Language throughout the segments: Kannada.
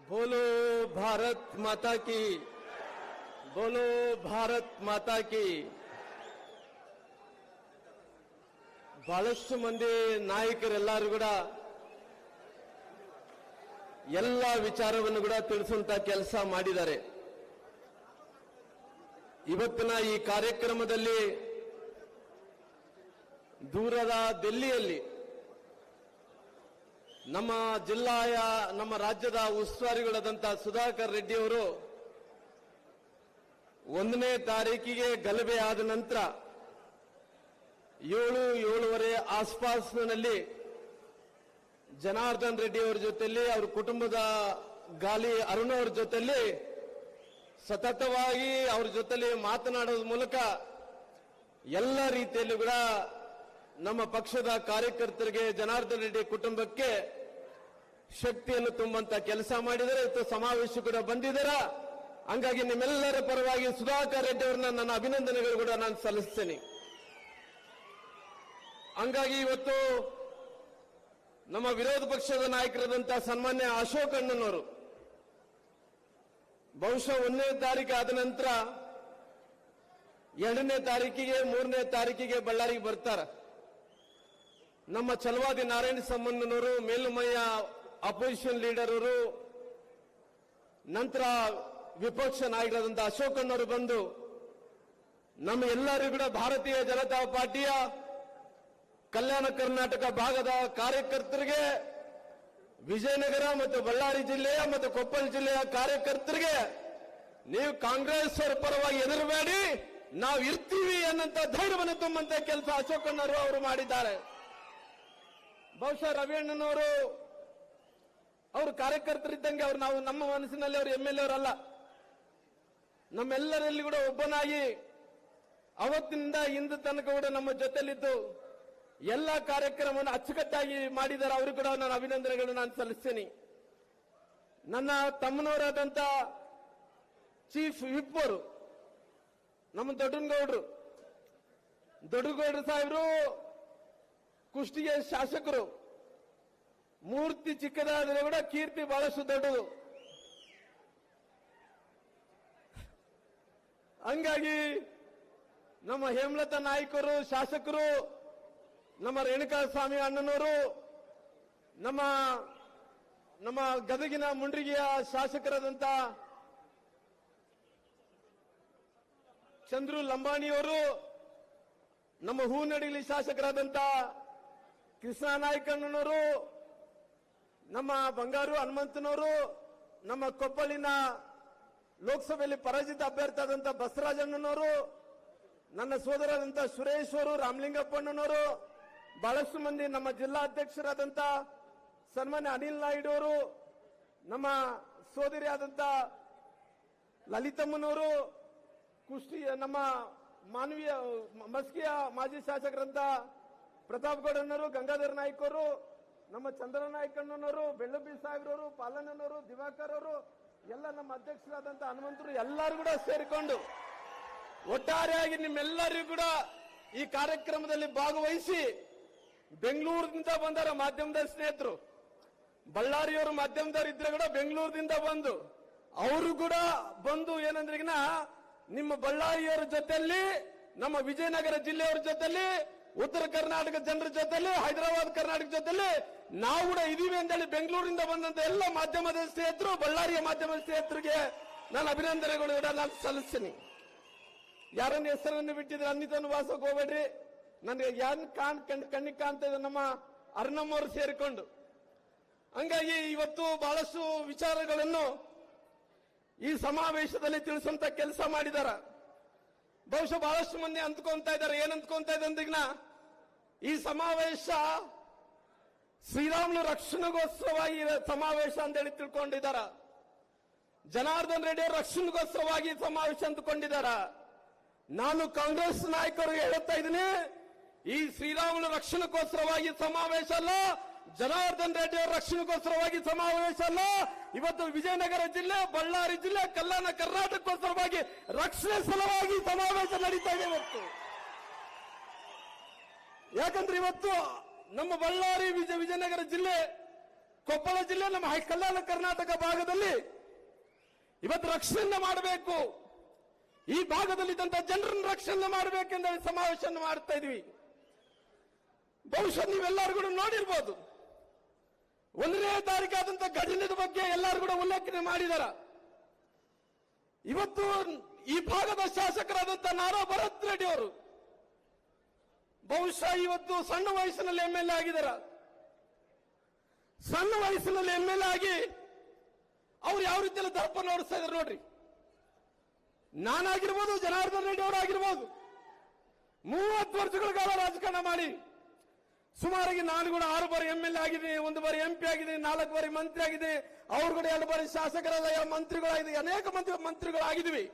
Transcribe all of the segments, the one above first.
बोलो भारत माता की, बोलो भारत माता की. ಬಹಳಷ್ಟು ಮಂದಿ ನಾಯಕರೆಲ್ಲರೂ ಕೂಡ ಎಲ್ಲ ವಿಚಾರವನ್ನು ಕೂಡ ತಿಳಿಸುವಂತ ಕೆಲಸ ಮಾಡಿದ್ದಾರೆ. ಇವತ್ತಿನ ಈ ಕಾರ್ಯಕ್ರಮದಲ್ಲಿ ದೂರದ ದಿಲ್ಲಿಯಲ್ಲಿ ನಮ್ಮ ರಾಜ್ಯದ ಉಸ್ತುವಾರಿಗಳಾದಂಥ ಸುಧಾಕರ್ ರೆಡ್ಡಿ ಅವರು 1ನೇ ತಾರೀಕಿಗೆ ಗಲಭೆ ಆದ ನಂತರ 7-7:30 ಆಸ್ಪಾಸ್ನಲ್ಲಿ ಜನಾರ್ದನ್ ರೆಡ್ಡಿ ಅವರ ಜೊತೆಯಲ್ಲಿ ಅವರ ಕುಟುಂಬದ ಗಾಲಿ ಅರುಣ್ ಅವರ ಜೊತೆಯಲ್ಲಿ ಸತತವಾಗಿ ಅವರ ಜೊತೆಯಲ್ಲಿ ಮಾತನಾಡೋದ್ರ ಮೂಲಕ ಎಲ್ಲ ರೀತಿಯಲ್ಲೂ ಕೂಡ ನಮ್ಮ ಪಕ್ಷದ ಕಾರ್ಯಕರ್ತರಿಗೆ ಜನಾರ್ದನ್ ರೆಡ್ಡಿ ಕುಟುಂಬಕ್ಕೆ ಶಕ್ತಿಯನ್ನು ತುಂಬುವಂತ ಕೆಲಸ ಮಾಡಿದರೆ ಇವತ್ತು ಸಮಾವೇಶ ಕೂಡ ಬಂದಿದ್ದೀರಾ. ಹಂಗಾಗಿ ನಿಮ್ಮೆಲ್ಲರ ಪರವಾಗಿ ಸುಧಾಕರ್ ರೆಡ್ಡಿ ಅವರನ್ನ ನನ್ನ ಅಭಿನಂದನೆಗಳು ಕೂಡ ನಾನು ಸಲ್ಲಿಸ್ತೇನೆ. ಹಂಗಾಗಿ ಇವತ್ತು ನಮ್ಮ ವಿರೋಧ ಪಕ್ಷದ ನಾಯಕರಾದಂತಹ ಸನ್ಮಾನ್ಯ ಅಶೋಕ್ ಅಣ್ಣನವರು ಬಹುಶಃ 1ನೇ ತಾರೀಕು ಆದ ನಂತರ 2ನೇ ತಾರೀಕಿಗೆ 3ನೇ ತಾರೀಕಿಗೆ ಬಳ್ಳಾರಿಗೆ ಬರ್ತಾರೆ. ನಮ್ಮ ಛಲವಾದಿ ನಾರಾಯಣ ಸಂಬಂಧನವರು, ಮೇಲುಮಯ್ಯ ಅಪೋಸಿಷನ್ ಲೀಡರ್ ಅವರು, ನಂತರ ವಿಪಕ್ಷ ನಾಯಕರಾದಂಥ ಅಶೋಕ್ ಅಣ್ಣವರು ಬಂದು ನಮ್ಮ ಎಲ್ಲರಿಗೂ ಕೂಡ ಭಾರತೀಯ ಜನತಾ ಪಾರ್ಟಿಯ ಕಲ್ಯಾಣ ಕರ್ನಾಟಕ ಭಾಗದ ಕಾರ್ಯಕರ್ತರಿಗೆ, ವಿಜಯನಗರ ಮತ್ತು ಬಳ್ಳಾರಿ ಜಿಲ್ಲೆಯ ಮತ್ತು ಕೊಪ್ಪಳ ಜಿಲ್ಲೆಯ ಕಾರ್ಯಕರ್ತರಿಗೆ ನೀವು ಕಾಂಗ್ರೆಸ್ ಅವರ ಪರವಾಗಿ ಎದುರಬೇಡಿ, ನಾವು ಇರ್ತೀವಿ ಅನ್ನಂತ ಧೈರ್ಯವನ್ನು ತುಂಬಂತ ಕೆಲಸ ಅಶೋಕ್ ಅಣ್ಣವರು ಅವರು ಮಾಡಿದ್ದಾರೆ. ಬಹುಶಃ ರವಿ ಅಣ್ಣನವರು ಅವರು ಕಾರ್ಯಕರ್ತರಿದ್ದಂಗೆ ಅವರು, ನಾವು ನಮ್ಮ ಮನಸ್ಸಿನಲ್ಲಿ ಅವರು MLA ಅವರಲ್ಲ, ನಮ್ಮೆಲ್ಲರಲ್ಲಿ ಕೂಡ ಒಬ್ಬನಾಗಿ ಅವತ್ತಿನಿಂದ ಇಂದು ತನಕ ಕೂಡ ನಮ್ಮ ಜೊತೆಲಿದ್ದು ಎಲ್ಲ ಕಾರ್ಯಕ್ರಮವನ್ನು ಅಚ್ಚುಕಟ್ಟಾಗಿ ಮಾಡಿದ್ದಾರೆ. ಅವರು ಕೂಡ ನಾನು ಅಭಿನಂದನೆಗಳನ್ನು ನಾನು ಸಲ್ಲಿಸ್ತೇನೆ. ನನ್ನ ತಮ್ಮನವರಾದಂತ ಚೀಫ್ ವಿಪ್ ಅವರು, ನಮ್ಮ ದೊಡ್ಡಗೌಡರು ಸಾಹೇಬರು ಕುಷ್ಟಗಿಯ ಶಾಸಕರು. ಮೂರ್ತಿ ಚಿಕ್ಕದಾದರೆ ಕೂಡ ಕೀರ್ತಿ ಬಹಳಷ್ಟು ದೊಡ್ಡದು. ಹಂಗಾಗಿ ನಮ್ಮ ಹೇಮಲತಾ ನಾಯ್ಕರು ಶಾಸಕರು, ನಮ್ಮ ರೇಣುಕಾ ಸ್ವಾಮಿ ಅಣ್ಣನವರು, ನಮ್ಮ ಗದಗಿನ ಮುಂಡ್ರಿಗೆಯ ಶಾಸಕರಾದಂತ ಚಂದ್ರು ಲಂಬಾಣಿಯವರು, ನಮ್ಮ ಹೂನಡಿಲಿ ಶಾಸಕರಾದಂತ ಕೃಷ್ಣ ನಾಯ್ಕಣ್ಣನವರು, ನಮ್ಮ ಬಂಗಾರು ಹನುಮಂತನವರು, ನಮ್ಮ ಕೊಪ್ಪಳಿನ ಲೋಕಸಭೆಯಲ್ಲಿ ಪರಾಜಿತ ಅಭ್ಯರ್ಥಿ ಆದಂತ ಬಸವರಾಜಣ್ಣನವರು, ನನ್ನ ಸೋದರರಾದಂತ ಸುರೇಶ್ ಅವರು, ರಾಮಲಿಂಗಪ್ಪಣ್ಣನವರು, ಬಹಳಷ್ಟು ಮಂದಿ, ನಮ್ಮ ಜಿಲ್ಲಾಧ್ಯಕ್ಷರಾದಂತ ಸನ್ಮಾನ್ಯ ಅನಿಲ್ ನಾಯ್ಡು ಅವರು, ನಮ್ಮ ಸೋದರಿ ಆದಂತ ಲಲಿತಮ್ಮನವರು, ನಮ್ಮ ಮಾನವೀಯ ಮಸ್ಕಿಯ ಮಾಜಿ ಶಾಸಕರಂತ ಪ್ರತಾಪ್ ಗೌಡನವರು, ಗಂಗಾಧರ್ ನಾಯ್ಕ ಅವರು, ನಮ್ಮ ಚಂದ್ರ ನಾಯ್ಕಣ್ಣನವರು, ಬೆಳ್ಳಬ್ಬಿ ಸಾಹೇಬ್ರವರು, ಪಾಲಣ್ಣನವರು, ದಿವಾಕರ್ ಅವರು, ಎಲ್ಲ ನಮ್ಮ ಅಧ್ಯಕ್ಷರಾದಂತ ಹನುಮಂತರು ಎಲ್ಲರೂ ಕೂಡ ಸೇರಿಕೊಂಡು ಒಟ್ಟಾರೆಯಾಗಿ ನಿಮ್ಮೆಲ್ಲರಿಗೂ ಕೂಡ ಈ ಕಾರ್ಯಕ್ರಮದಲ್ಲಿ ಭಾಗವಹಿಸಿ ಬೆಂಗಳೂರಿನಿಂದ ಬಂದಾರ ಮಾಧ್ಯಮದ ಸ್ನೇಹಿತರು, ಬಳ್ಳಾರಿಯವರು ಮಾಧ್ಯಮದವರು ಇದ್ರೆ ಕೂಡ ಬೆಂಗಳೂರಿನಿಂದ ಬಂದು ಅವರು ಕೂಡ ಬಂದು ಏನಂದ್ರೆ ನಿಮ್ಮ ಬಳ್ಳಾರಿಯವರ ಜೊತೆಯಲ್ಲಿ, ನಮ್ಮ ವಿಜಯನಗರ ಜಿಲ್ಲೆಯವರ ಜೊತೆಯಲ್ಲಿ, ಉತ್ತರ ಕರ್ನಾಟಕ ಜನರ ಜೊತೆಯಲ್ಲಿ, ಹೈದರಾಬಾದ್ ಕರ್ನಾಟಕ ಜೊತೆಯಲ್ಲಿ ನಾವು ಕೂಡ ಇದೀವಿ ಅಂತೇಳಿ ಬೆಂಗಳೂರಿನಿಂದ ಬಂದಂತ ಎಲ್ಲ ಮಾಧ್ಯಮದ ಸ್ನೇಹಿತರು, ಬಳ್ಳಾರಿಯ ಮಾಧ್ಯಮದ ಸ್ನೇಹಿತರಿಗೆ ನಾನು ಅಭಿನಂದನೆಗಳು ನಾನು ಸಲ್ಲಿಸ್ತೀನಿ. ಯಾರನ್ನ ಹೆಸರನ್ನು ಬಿಟ್ಟಿದ್ರೆ ಅನ್ನಿತನ ವಾಸಕ್ಕೆ ಹೋಗ್ಬೇಡ್ರಿ. ನನಗೆ ಯಾರನ್ನ ಕಣ್ಣಿಗೆ ಕಾಣ್ತಾ ಇದೆ ನಮ್ಮ ಅರ್ಣಮ್ಮವರು ಸೇರಿಕೊಂಡು. ಹಂಗಾಗಿ ಇವತ್ತು ಬಹಳಷ್ಟು ವಿಚಾರಗಳನ್ನು ಈ ಸಮಾವೇಶದಲ್ಲಿ ತಿಳಿಸುವಂತ ಕೆಲಸ ಮಾಡಿದಾರ. ಬಹುಶಃ ಬಹಳಷ್ಟು ಮಂದಿ ಅಂದ್ಕೊಂತಾ ಇದ್ದಾರೆ, ಏನ್ ಅಂದ್ಕೊಂತಾ ಇದೆ ಅಂದಿಗ್ನ ಈ ಸಮಾವೇಶ ಶ್ರೀರಾಮುಲು ರಕ್ಷಣೆಗೋಸ್ಕರವಾಗಿ ಸಮಾವೇಶ ಅಂತೇಳಿ ತಿಳ್ಕೊಂಡಿದ್ದಾರ. ಜನಾರ್ದನ್ ರೆಡ್ಡಿ ಅವರು ರಕ್ಷಣೆಗೋಸ್ಕರವಾಗಿ ಸಮಾವೇಶ ಅಂದುಕೊಂಡಿದ್ದಾರ. ನಾನು ಕಾಂಗ್ರೆಸ್ ನಾಯಕರು ಹೇಳುತ್ತಾ ಇದ್ದೀನಿ, ಈ ಶ್ರೀರಾಮುಲು ರಕ್ಷಣೆಗೋಸ್ಕರವಾಗಿ ಸಮಾವೇಶ ಅಲ್ಲ, ಜನಾರ್ದನ್ ರೆಡ್ಡಿ ಅವರ ರಕ್ಷಣೆಗೋಸ್ಕರವಾಗಿ ಸಮಾವೇಶ ಅಲ್ಲ. ಇವತ್ತು ವಿಜಯನಗರ ಜಿಲ್ಲೆ, ಬಳ್ಳಾರಿ ಜಿಲ್ಲೆ, ಕಲ್ಯಾಣ ಕರ್ನಾಟಕಕ್ಕೋಸ್ಕರವಾಗಿ ರಕ್ಷಣೆ ಸಲುವಾಗಿ ಸಮಾವೇಶ ನಡೀತಾ ಇದೆ ಇವತ್ತು. ಯಾಕಂದ್ರೆ ಇವತ್ತು ನಮ್ಮ ಬಳ್ಳಾರಿ ವಿಜಯನಗರ ಜಿಲ್ಲೆ ಕೊಪ್ಪಳ ಜಿಲ್ಲೆ ನಮ್ಮ ಕಲ್ಯಾಣ ಕರ್ನಾಟಕ ಭಾಗದಲ್ಲಿ ಇವತ್ತು ರಕ್ಷಣೆ ಮಾಡಬೇಕು, ಈ ಭಾಗದಲ್ಲಿದ್ದಂತ ಜನರನ್ನು ರಕ್ಷಣೆ ಮಾಡಬೇಕೆಂದು ಸಮಾವೇಶವನ್ನು ಮಾಡ್ತಾ ಇದೀವಿ. ಬಹುಶಃ ನೀವೆಲ್ಲರೂ ಕೂಡ ನೋಡಿರ್ಬೋದು, 1ನೇ ತಾರೀಕಾದಂತ ಘಟನೆಯ ಬಗ್ಗೆ ಎಲ್ಲರೂ ಕೂಡ ಉಲ್ಲೇಖನೆ ಮಾಡಿದಾರ. ಇವತ್ತು ಈ ಭಾಗದ ಶಾಸಕರಾದಂತ ನಾರಾ ಭರತ್ ರೆಡ್ಡಿ ಅವರು ಬಹುಶಃ ಇವತ್ತು ಸಣ್ಣ ವಯಸ್ಸಿನಲ್ಲಿ MLA ಆಗಿದ್ದಾರೆ. ಸಣ್ಣ ವಯಸ್ಸಿನಲ್ಲಿ MLA ಆಗಿ ಅವ್ರು ಯಾವ ರೀತಿಯಲ್ಲಿ ದರ್ಪ ನೋಡಿಸ್ತಾ ಇದ್ದಾರೆ ನೋಡ್ರಿ. ನಾನಾಗಿರ್ಬೋದು, ಜನಾರ್ದನ್ ರೆಡ್ಡಿ ಅವರಾಗಿರ್ಬೋದು, 30 ವರ್ಷಗಳ ಕಾಲ ರಾಜಕಾರಣ ಮಾಡಿ ಸುಮಾರಾಗಿ ನಾನು ಕೂಡ 6 ಬಾರಿ MLA ಆಗಿದ್ದೀನಿ, 1 ಬಾರಿ MP ಆಗಿದ್ದೀನಿ, 4 ಬಾರಿ ಮಂತ್ರಿ ಆಗಿದ್ದೀನಿ, ಅವ್ರು ಕೂಡ 2 ಬಾರಿ ಶಾಸಕರಲ್ಲ ಮಂತ್ರಿಗಳಾಗಿದ್ದೀವಿ, ಅನೇಕ ಮಂತ್ರಿಗಳಾಗಿದ್ವಿ.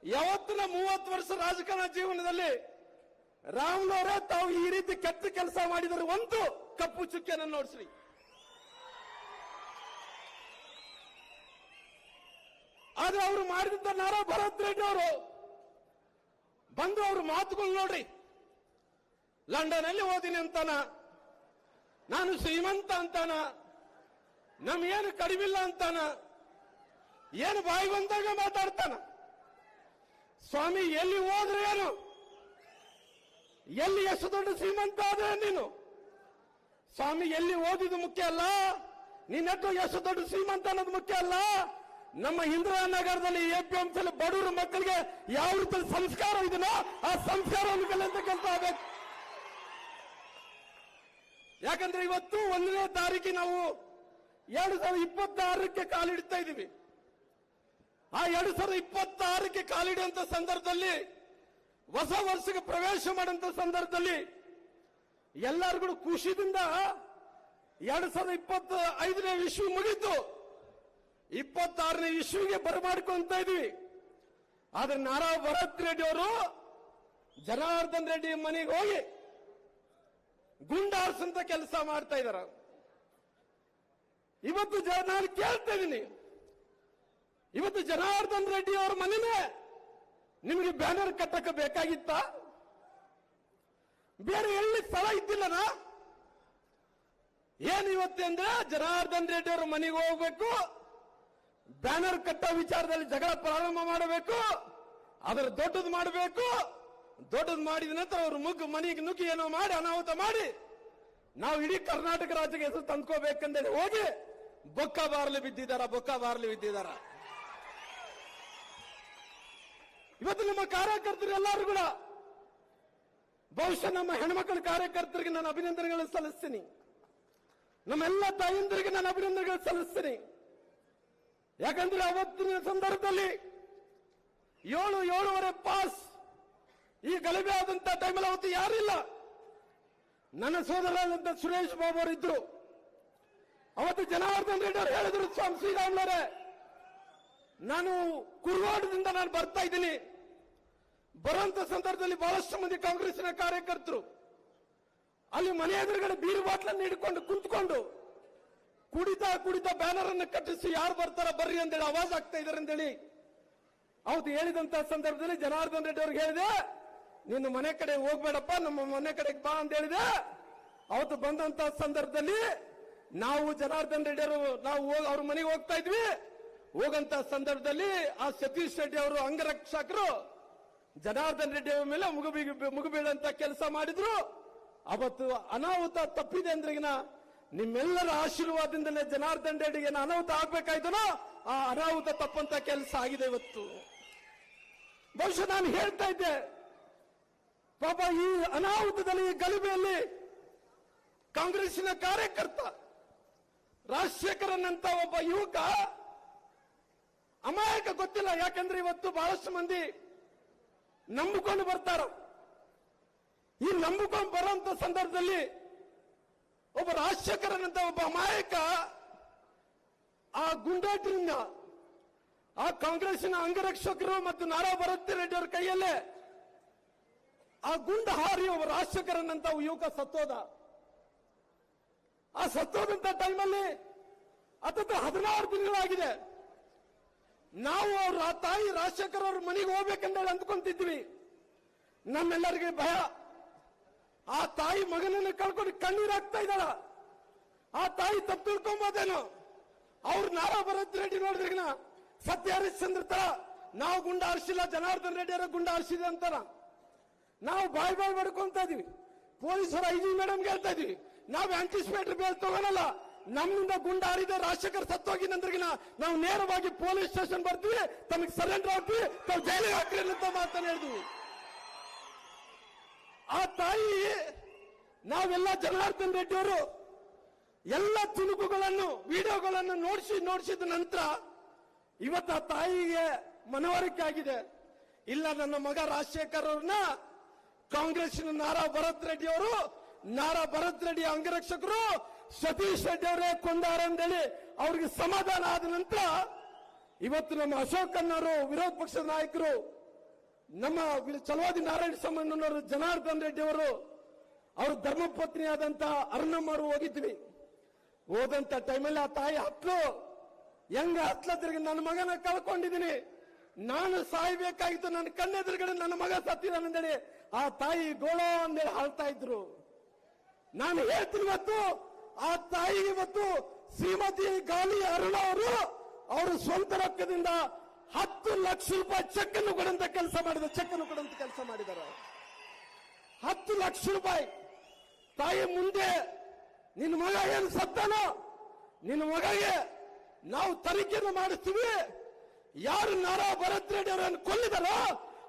ಯಾವತ್ತಿನ 30 ವರ್ಷ ರಾಜಕಾರಣ ಜೀವನದಲ್ಲಿ ರಾಮ್ನವರೇ ತಾವು ಈ ರೀತಿ ಕೆಟ್ಟ ಕೆಲಸ ಮಾಡಿದರೆ ಒಂದು ಕಪ್ಪು ಚುಕ್ಕೆಯನ್ನು ನೋಡಿಸ್ರಿ. ಆದ್ರೆ ಅವರು ಮಾಡಿದಂತ ನಾರಾ ಭರತ್ ರೆಡ್ಡಿ ಅವರು ಬಂದು ಅವ್ರ ಮಾತುಗಳು ನೋಡ್ರಿ. ಲಂಡನ್ ಅಲ್ಲಿ ಓದಿನಿ ಅಂತಾನ, ನಾನು ಶ್ರೀಮಂತ ಅಂತಾನ, ನಮ್ಗೇನು ಕಡಿಮಿಲ್ಲ ಅಂತಾನ, ಏನು ಬಾಯಿ ಬಂದಾಗ ಮಾತಾಡ್ತಾನ. ಸ್ವಾಮಿ ಎಲ್ಲಿ ಹೋದ್ರೆ ಏನು, ಎಲ್ಲಿ ಎಷ್ಟು ದೊಡ್ಡ ಶ್ರೀಮಂತ ಆದ್ರೆ ನೀನು? ಸ್ವಾಮಿ ಎಲ್ಲಿ ಓದಿದ್ದು ಮುಖ್ಯ ಅಲ್ಲ, ನೀನೆಟ್ಟು ಎಷ್ಟು ದೊಡ್ಡ ಶ್ರೀಮಂತ ಅನ್ನೋದು ಮುಖ್ಯ ಅಲ್ಲ. ನಮ್ಮ ಇಂದಿರಾನಗರದಲ್ಲಿ APMC ಬಡವರ ಮಕ್ಕಳಿಗೆ ಯಾವ ರೀತಿ ಸಂಸ್ಕಾರ ಇದೆಯೋ ಆ ಸಂಸ್ಕಾರವನ್ನು ಕಲಿತ ಕೆಲಸ ಆಗಬೇಕು. ಯಾಕಂದ್ರೆ ಇವತ್ತು 1ನೇ ತಾರೀಕಿಗೆ ನಾವು 2026ಕ್ಕೆ ಕಾಲಿಡ್ತಾ ಇದ್ದೀವಿ. ಆ 2026ಕ್ಕೆ ಕಾಲಿಡುವಂತ ಸಂದರ್ಭದಲ್ಲಿ, ಹೊಸ ವರ್ಷಕ್ಕೆ ಪ್ರವೇಶ ಮಾಡುವಂತ ಸಂದರ್ಭದಲ್ಲಿ ಎಲ್ಲರೂ ಕೂಡ ಖುಷಿಯಿಂದ 2025ನೇ ಇಸ್ವಿ ಮುಗಿತು, 26ನೇ ಇಸ್ವಿಗೆ ಬರಮಾಡ್ಕೊಂತ ಇದೀವಿ. ಆದ್ರೆ ನಾರಾ ಭರತ್ ರೆಡ್ಡಿ ಅವರು ಜನಾರ್ದನ್ ರೆಡ್ಡಿ ಮನೆಗೆ ಹೋಗಿ ಗುಂಡಾರ್ಸಂತ ಕೆಲಸ ಮಾಡ್ತಾ ಇದಾರ. ಇವತ್ತು ನಾನು ಕೇಳ್ತಾ ಇದ್ದೀನಿ, ಇವತ್ತು ಜನಾರ್ದನ್ ರೆಡ್ಡಿ ಅವರ ಮನೆನೇ ನಿಮಗೆ ಬ್ಯಾನರ್ ಕಟ್ಟಕ್ಕೆ ಬೇಕಾಗಿತ್ತ? ಬೇರೆ ಎಲ್ಲಿ ಸ್ಥಳ ಇದ್ದಿಲ್ಲನಾ? ಏನು ಇವತ್ತಂದ್ರೆ ಜನಾರ್ದನ್ ರೆಡ್ಡಿ ಅವರ ಮನೆಗೆ ಹೋಗ್ಬೇಕು, ಬ್ಯಾನರ್ ಕಟ್ಟೋ ವಿಚಾರದಲ್ಲಿ ಜಗಳ ಪ್ರಾರಂಭ ಮಾಡಬೇಕು, ಅದರ ದೊಡ್ಡದು ಮಾಡಬೇಕು. ದೊಡ್ಡದು ಮಾಡಿದ ನಂತರ ಅವ್ರ ಮನೆಗೆ ನುಗ್ಗಿ ಏನೋ ಮಾಡಿ ಅನಾಹುತ ಮಾಡಿ ನಾವು ಇಡೀ ಕರ್ನಾಟಕ ರಾಜ್ಯಕ್ಕೆ ಹೆಸರು ತಂದ್ಕೋಬೇಕಂದೇಳಿ ಹೋಗಿ ಬೊಕ್ಕ ಬಾರ್ಲಿ ಬಿದ್ದಿದ್ದಾರ. ಇವತ್ತು ನಮ್ಮ ಕಾರ್ಯಕರ್ತರು ಎಲ್ಲರೂ ಕೂಡ, ಬಹುಶಃ ನಮ್ಮ ಹೆಣ್ಮಕ್ಳ ಕಾರ್ಯಕರ್ತರಿಗೆ ನಾನು ಅಭಿನಂದನೆಗಳನ್ನು ಸಲ್ಲಿಸ್ತೀನಿ, ನಮ್ಮೆಲ್ಲ ತಾಯಂದರಿಗೆ ನಾನು ಅಭಿನಂದನೆಗಳನ್ನು ಸಲ್ಲಿಸ್ತೀನಿ. ಯಾಕಂದ್ರೆ ಅವತ್ತಿನ ಸಂದರ್ಭದಲ್ಲಿ 7-7.5 ಪಾಸ್ ಈ ಗಲಭೆ ಆದಂತ ಟೈಮಲ್ಲಿ ಅವತ್ತು ಯಾರಿಲ್ಲ. ನನ್ನ ಸೋದರರಾದಂತ ಸುರೇಶ್ ಬಾಬು ಅವರು ಇದ್ರು. ಅವತ್ತು ಜನಾರ್ದನ್ ರೆಡ್ಡಿ ಅವರು ಹೇಳಿದ್ರು, ಸ್ವಾಮಿ ಶ್ರೀರಾಮ್ಲವರೇ, ನಾನು ಕುರುವಾಡದಿಂದ ನಾನು ಬರ್ತಾ ಇದ್ದೀನಿ. ಬರುವಂತ ಸಂದರ್ಭದಲ್ಲಿ ಬಹಳಷ್ಟು ಮಂದಿ ಕಾಂಗ್ರೆಸ್ನ ಕಾರ್ಯಕರ್ತರು ಅಲ್ಲಿ ಮನೆ ಎದುರುಗಡೆ ಬೀರು ಬಾಟ್ಲನ್ನು ಹಿಡ್ಕೊಂಡು ಕುಂತ್ಕೊಂಡು ಕುಡಿತಾ ಬ್ಯಾನರ್ ಅನ್ನು ಕಟ್ಟಿಸಿ ಯಾರು ಬರ್ತಾರ ಬರ್ರಿ ಅಂತೇಳಿ ಆವಾಜ್ ಆಗ್ತಾ ಇದಾರೆ ಅಂತೇಳಿ ಅವತ್ತು ಹೇಳಿದಂತ ಸಂದರ್ಭದಲ್ಲಿ ಜನಾರ್ದನ್ ರೆಡ್ಡಿ ಅವ್ರಿಗೆ ಹೇಳಿದೆ, ನೀನು ಮನೆ ಕಡೆ ಹೋಗ್ಬೇಡಪ್ಪ, ನಮ್ಮ ಮನೆ ಕಡೆಗೆ ಬಾ ಅಂತ ಹೇಳಿದೆ. ಅವತ್ತು ಬಂದಂತ ಸಂದರ್ಭದಲ್ಲಿ ನಾವು ಜನಾರ್ದನ್ ರೆಡ್ಡಿ ಅವರು ನಾವು ಅವ್ರ ಮನೆಗೆ ಹೋಗ್ತಾ ಇದ್ವಿ. ಹೋಗಂತ ಸಂದರ್ಭದಲ್ಲಿ ಆ ಸತೀಶ್ ರೆಡ್ಡಿ ಅವರು ಅಂಗರಕ್ಷಕರು ಜನಾರ್ದನ್ ರೆಡ್ಡಿ ಅವರ ಮೇಲೆ ಮುಗುಬೀಳಂತ ಕೆಲಸ ಮಾಡಿದ್ರು. ಅವತ್ತು ಅನಾಹುತ ತಪ್ಪಿದೆ ಅಂದ್ರೆಗಿನ ನಿಮ್ಮೆಲ್ಲರ ಆಶೀರ್ವಾದದಿಂದಲೇ ಜನಾರ್ದನ್ ರೆಡ್ಡಿಗೆ ಅನಾಹುತ ಆಗ್ಬೇಕಾಯ್ತನೋ ಆ ಅನಾಹುತ ತಪ್ಪಂತ ಕೆಲಸ ಆಗಿದೆ ಇವತ್ತು. ಬಹುಶಃ ನಾನು ಹೇಳ್ತಾ ಇದ್ದೆ, ಪಾಪ ಈ ಅನಾಹುತದಲ್ಲಿ, ಈ ಗಲಭೆಯಲ್ಲಿ ಕಾಂಗ್ರೆಸ್ಸಿನ ಕಾರ್ಯಕರ್ತ ರಾಜಶೇಖರನ್ ಅಂತ ಒಬ್ಬ ಯುವಕ ಅಮಾಯಕ ಗೊತ್ತಿಲ್ಲ. ಯಾಕಂದ್ರೆ ಇವತ್ತು ಬಹಳಷ್ಟು ಮಂದಿ ನಂಬಿಕೊಂಡು ಬರ್ತಾರ. ಈ ನಂಬಿಕೊಂಡು ಬರುವಂತ ಸಂದರ್ಭದಲ್ಲಿ ಒಬ್ಬ ರಾಜಶೇಖರನ್ ಅಂತ ಒಬ್ಬ ಅಮಾಯಕ ಆ ಗುಂಡಾಟದಿಂದ ಆ ಕಾಂಗ್ರೆಸ್ಸಿನ ಅಂಗರಕ್ಷಕರು ಮತ್ತು ನಾರಾ ಭರತ್ ರೆಡ್ಡಿ ಅವರ ಕೈಯಲ್ಲೇ ಆ ಗುಂಡ ಹಾರಿ ಒಬ್ಬ ರಾಜಶೇಖರನ್ ಅಂತ ಯುವಕ ಸತ್ತೋದ. ಆ ಸತ್ತೋದಂತ ಟೈಮಲ್ಲಿ ಹತ್ತತ್ರ 16 ದಿನಗಳಾಗಿದೆ. ನಾವು ಅವ್ರ ಆ ತಾಯಿ ರಾಜಶೇಖರ್ ಅವ್ರ ಮನೆಗೆ ಹೋಗ್ಬೇಕಂದೇಳಿ ಅಂದ್ಕೊಂತಿದ್ವಿ. ನಮ್ಮೆಲ್ಲರಿಗೆ ಭಯ. ಆ ತಾಯಿ ಮಗನನ್ನು ಕಳ್ಕೊಂಡು ಕಣ್ಣೀರಾಗ್ತಾ ಇದ್ದಾಳ. ಆ ತಾಯಿ ತಪ್ಪು ತಿಳ್ಕೊಂಬೋದೇನು? ಅವ್ರು ನಾರಾ ಭರತ್ ರೆಡ್ಡಿ ನೋಡಿದ್ರಿಗಿನ ಸತ್ಯ ಹರಿಶ್ಚಂದ್ರ ತರ ನಾವು ಗುಂಡ ಹರಿಸಿಲ್ಲ, ಜನಾರ್ದನ್ ರೆಡ್ಡಿ ಅವರ ಗುಂಡ ಹರಿಸಿದೆ ಅಂತಾರ. ನಾವು ಬಾಯ್ ಮಾಡ್ಕೊಂತ ಇದೀವಿ. ಪೊಲೀಸರು ಐಜಿ ಮೇಡಮ್ಗೆ ಹೇಳ್ತಾ ಇದೀವಿ, ನಾವು ಆಂಟಿಸಿಪೇಟರಿ ಬೇಲ್ ತಗೊಳಲ್ಲ. ನಮ್ಮಿಂದ ಗುಂಡ ಹರಿದ ರಾಜಶೇಖರ್ ಸತ್ತೋಗಿನಂದ್ರಿಗಿನ ನಾವು ನೇರವಾಗಿ ಪೊಲೀಸ್ ಸ್ಟೇಷನ್ ಬರ್ತೀವಿ, ತಮಗೆ ಸರೆಂಡರ್ ಆಗ್ತೀವಿ, ತಾವು ಜೈಲಿಗೆ ಹಾಕ್ರಿ ಅಂತ ಮಾತನ್ನ ಹೇಳಿದ್ವಿ. ಆ ತಾಯಿ ನಾವೆಲ್ಲ ಜನಾರ್ದನ್ ರೆಡ್ಡಿ ಅವರು ಎಲ್ಲ ತುಣುಕುಗಳನ್ನು ವಿಡಿಯೋಗಳನ್ನು ನೋಡಿಸಿದ ನಂತರ ಇವತ್ತು ಆ ತಾಯಿಗೆ ಮನವರಿಕೆ ಆಗಿದೆ. ಇಲ್ಲ, ನನ್ನ ಮಗ ರಾಜಶೇಖರ್ ಅವ್ರನ್ನ ಕಾಂಗ್ರೆಸ್ನ ನಾರಾ ಭರತ್ ರೆಡ್ಡಿ ಅವರು, ನಾರಾ ಭರತ್ ರೆಡ್ಡಿ ಅಂಗರಕ್ಷಕರು ಸತೀಶ್ ರೆಡ್ಡಿ ಅವರೇ ಕೊಂದಾರಂದೇಳಿ ಅವ್ರಿಗೆ ಸಮಾಧಾನ ಆದ ನಂತರ ಇವತ್ತು ನಮ್ಮ ಅಶೋಕನ್ನವರು, ವಿರೋಧ ಪಕ್ಷದ ನಾಯಕರು, ನಮ್ಮ ಚಲವಾದಿ ನಾರಾಯಣ ಸ್ವಾಮಣ್ಣನವರು, ಜನಾರ್ದನ್ ರೆಡ್ಡಿ ಅವರು, ಅವ್ರ ಧರ್ಮಪತ್ನಿ ಆದಂತ ಅರ್ಣಮ್ಮ ಅವರು ಹೋಗಿದ್ವಿ. ಹೋದಂತ ಟೈಮಲ್ಲಿ ಆ ತಾಯಿ ಹತ್ಲದ್ರಿಗೆ ನನ್ನ ಮಗನ ಕಳ್ಕೊಂಡಿದ್ದೀನಿ, ನಾನು ಸಾಯ್ಬೇಕಾಗಿತ್ತು, ನನ್ನ ಕಣ್ಣೆದುರುಗಡೆ ನನ್ನ ಮಗ ಸತ್ತಿದ್ದಾನಂದೇಳಿ ಆ ತಾಯಿ ಗೋಳೋ ಅಂದೇಳಿ ಹಾಳ್ತಾ ಇದ್ರು. ನಾನು ಹೇಳ್ತೀನಿ, ಇವತ್ತು ಆ ತಾಯಿಗೆ ಇವತ್ತು ಶ್ರೀಮತಿ ಗಾಲಿ ಅರುಣ ಅವರು ಸ್ವಂತ ರೊಕ್ಕದಿಂದ 10 ಲಕ್ಷ ರೂಪಾಯಿ ಚೆಕ್ ಅನ್ನು ಕೊಡಂತ ಕೆಲಸ ಮಾಡಿದ್ದಾರೆ. 10 ಲಕ್ಷ ರೂಪಾಯಿ. ತಾಯಿ ಮುಂದೆ ನಿನ್ನ ಮಗ ಏನು ಸತ್ತಾನೋ, ನಿನ್ನ ಮಗಗೆ ನಾವು ತನಿಖೆಯನ್ನು ಮಾಡಿಸ್ತೀವಿ, ಯಾರು ನಾರಾ ಭರತ್ ರೆಡ್ಡಿ ಅವರನ್ನು ಕೊಲ್ಲಿದಾರೋ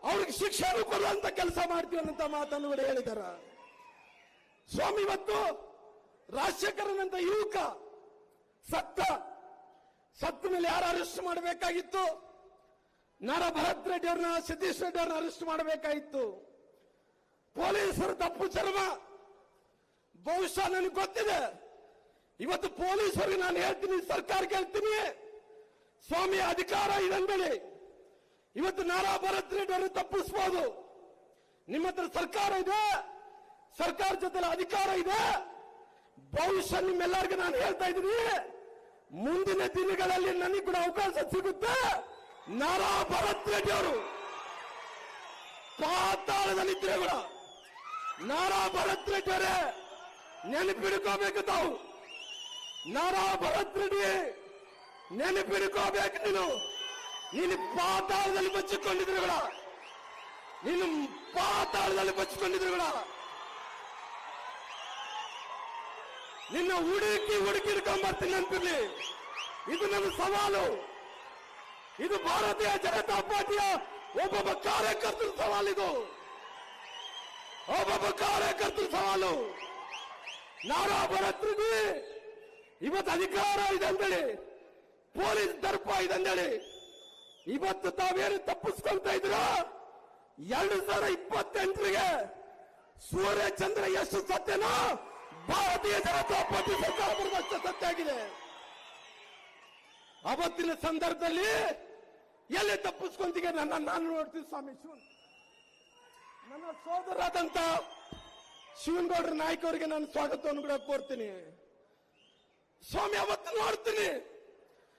ಅವ್ರಿಗೆ ಶಿಕ್ಷೆಯನ್ನು ಕೊಡುವಂತ ಕೆಲಸ ಮಾಡ್ತೀವಿ ಅನ್ನೋ ಮಾತನ್ನು ಕೂಡ ಹೇಳಿದಾರ. ಸ್ವಾಮಿ, ಇವತ್ತು ರಾಜಶೇಖರನಂತ ಯುವಕ ಸತ್ತ ಮೇಲೆ ಯಾರು ಅರೆಸ್ಟ್ ಮಾಡಬೇಕಾಗಿತ್ತು? ನಾರಾ ಭರತ್ ರೆಡ್ಡಿ ಅವ್ರನ್ನ, ಸತೀಶ್ ರೆಡ್ಡಿ ಅವ್ರನ್ನ ಅರೆಸ್ಟ್ ಮಾಡಬೇಕಾಗಿತ್ತು. ಪೊಲೀಸರು ತಪ್ಪು ಚರ್ಮ. ಬಹುಶಃ ನನಗೆ ಗೊತ್ತಿದೆ, ಇವತ್ತು ಪೊಲೀಸರಿಗೆ ನಾನು ಹೇಳ್ತೀನಿ, ಸರ್ಕಾರಕ್ಕೆ ಹೇಳ್ತೀನಿ, ಸ್ವಾಮಿ ಅಧಿಕಾರ ಇದಂದೇಳಿ ಇವತ್ತು ನಾರಾ ಭರತ್ ರೆಡ್ಡಿ ಅವರು ತಪ್ಪಿಸಬಹುದು. ನಿಮ್ಮ ಹತ್ರ ಸರ್ಕಾರ ಇದೆ, ಸರ್ಕಾರ ಜೊತೆ ಅಧಿಕಾರ ಇದೆ. ಬಹುಶಃ ನಿಮ್ಮೆಲ್ಲರಿಗೂ ನಾನು ಹೇಳ್ತಾ ಇದ್ದೀನಿ, ಮುಂದಿನ ದಿನಗಳಲ್ಲಿ ನನಗೆ ಕೂಡ ಅವಕಾಶ ಸಿಗುತ್ತೆ. ನಾರಾ ಭರತ್ ರೆಡ್ಡಿ ಅವರು ಪಾತಾಳದಲ್ಲಿದ್ರೆ ಕೂಡ ನಾರಾ ಭರತ್ ರೆಡ್ಡಿ ಅವರೇ ನೆನಪಿಡ್ಕೋಬೇಕು. ತಾವು ನಾರಾ ಭರತ್ ರೆಡ್ಡಿ ನೆನಪಿಡ್ಕೋಬೇಕು. ನೀನು ಪಾತಾಳದಲ್ಲಿ ಬಚ್ಚಿಕೊಂಡಿದ್ರು ಕೂಡ, ನೀನು ಪಾತಾಳದಲ್ಲಿ ಬಚ್ಚಿಕೊಂಡಿದ್ರು ಕೂಡ ನಿನ್ನ ಹುಡುಕಿ ಹಿಡ್ಕೊಂಡ್ಬರ್ತೀನಿ ಅಂತಿರ್ಲಿ. ಇದು ನನ್ನ ಸವಾಲು. ಇದು ಭಾರತೀಯ ಜನತಾ ಪಾರ್ಟಿಯ ಒಬ್ಬೊಬ್ಬ ಕಾರ್ಯಕರ್ತರ ಸವಾಲು. ಇದು ಒಬ್ಬೊಬ್ಬ ಕಾರ್ಯಕರ್ತರ ಸವಾಲು. ನಾರಾ ಭರತ್ ರೆಡ್ಡಿ ಇವತ್ತು ಅಧಿಕಾರ ಇದೆ ಅಂದೇಳಿ, ಪೊಲೀಸ್ ದರ್ಪ ಇದೆ ಅಂದೇಳಿ ಇವತ್ತು ತಾವೇನು ತಪ್ಪಿಸ್ಕೊಂತ ಇದ್ರ. 2028ರಿಗೆ ಸೂರ್ಯಚಂದ್ರ ಎಷ್ಟು ಸತ್ಯನೋ ಭಾರತೀಯ ಜನತಾ ಪಾರ್ಟಿ ಸರ್ಕಾರ ಬರುವಷ್ಟು ಸತ್ಯ ಆಗಿದೆ. ಅವತ್ತಿನ ಸಂದರ್ಭದಲ್ಲಿ ಎಲ್ಲಿ ತಪ್ಪಿಸ್ಕೊಂತಿಗೆ ನಾನು ನೋಡ್ತೀನಿ. ಸ್ವಾಮಿ ನನ್ನ ಸೋದರಾದಂತ ಶಿವನಗೌಡರ ನಾಯ್ಕ ಅವರಿಗೆ ನಾನು ಸ್ವಾಗತವನ್ನು ಕೂಡ ಕೋರ್ತೀನಿ. ಸ್ವಾಮಿ, ಅವತ್ತು ನೋಡ್ತೀನಿ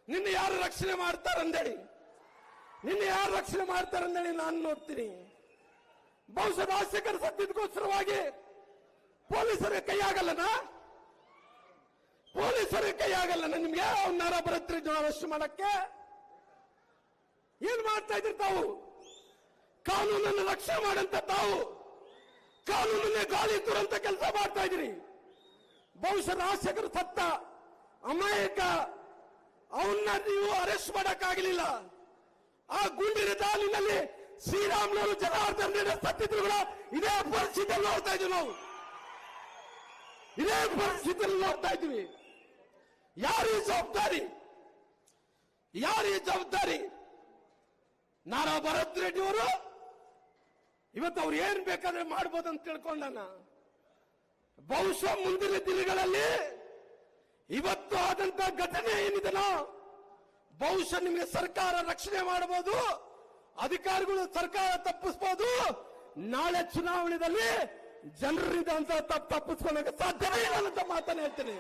ನಿನ್ನ ಯಾರು ರಕ್ಷಣೆ ಮಾಡ್ತಾರಂದೇಳಿ, ನಾನು ನೋಡ್ತೀನಿ. ಬಹುಶಃ ರಾಜಶೇಖರ್ ಸತ್ತಿದ್ದಕ್ಕೋಸ್ಕರವಾಗಿ ಪೊಲೀಸರಿಗೆ ಕೈ ಆಗಲ್ಲನ ನಿಮ್ಗೆ ನಾರಾ ಭರತ್ ರೆಡ್ಡಿ ಅರೆಸ್ಟ್ ಮಾಡಕ್ಕೆ? ಏನ್ ಮಾಡ್ತಾ ಇದ್ರಿ ತಾವು? ಕಾನೂನನ್ನು ರಕ್ಷಣೆ ಮಾಡಂತ ತಾವು ಕಾನೂನನ್ನೇ ಗಾಳಿ ತುರಂತ ಕೆಲಸ ಮಾಡ್ತಾ ಇದ್ರಿ. ಬಹುಶಃ ರಾಜಶೇಖರ್ ಸತ್ತ ಅಮಾಯಕ, ಅವನ್ನ ನೀವು ಅರೆಸ್ಟ್ ಮಾಡಕ್ಕಾಗಲಿಲ್ಲ. ಆ ಗುಂಡಿನ ದಾಳಿನಲ್ಲಿ ಶ್ರೀರಾಮ್ನವರು, ಜನಾರ್ದನ್ ರೆಡ್ಡಿ ಸತ್ತಿದ್ರು ಕೂಡ ಇದೇ ಪರಿಸ್ಥಿತಿಯಲ್ಲಿ ನೋಡ್ತಾ ಇದ್ವಿ. ನಾವು ಇದೇ ಪರಿಸ್ಥಿತಿಯಲ್ಲಿ ನೋಡ್ತಾ ಇದ್ವಿ. ಯಾರು ಜವಾಬ್ದಾರಿ? ನಾರಾ ಭರತ್ ರೆಡ್ಡಿ ಅವರು ಇವತ್ತು ಅವ್ರು ಏನ್ ಬೇಕಾದ್ರೆ ಮಾಡ್ಬೋದಂತ ತಿಳ್ಕೊಂಡಾನ. ಬಹುಶಃ ಮುಂದಿನ ದಿನಗಳಲ್ಲಿ ಇವತ್ತು ಆದಂತ ಘಟನೆ ಏನಿದೆನೋ ಬಹುಶಃ ನಿಮಗೆ ಸರ್ಕಾರ ರಕ್ಷಣೆ ಮಾಡಬಹುದು, ಅಧಿಕಾರಿಗಳು ಸರ್ಕಾರ ತಪ್ಪಿಸಬಹುದು. ನಾಳೆ ಚುನಾವಣೆಯಲ್ಲಿ ಜನರಿಂದ ಅಂತ ತಪ್ಪಿಸ್ಕೊಳ್ಳೋಕೆ ಸಾಧ್ಯವೇ ಇಲ್ಲ ಅಂತ ಮಾತನ್ನ ಹೇಳ್ತೀನಿ.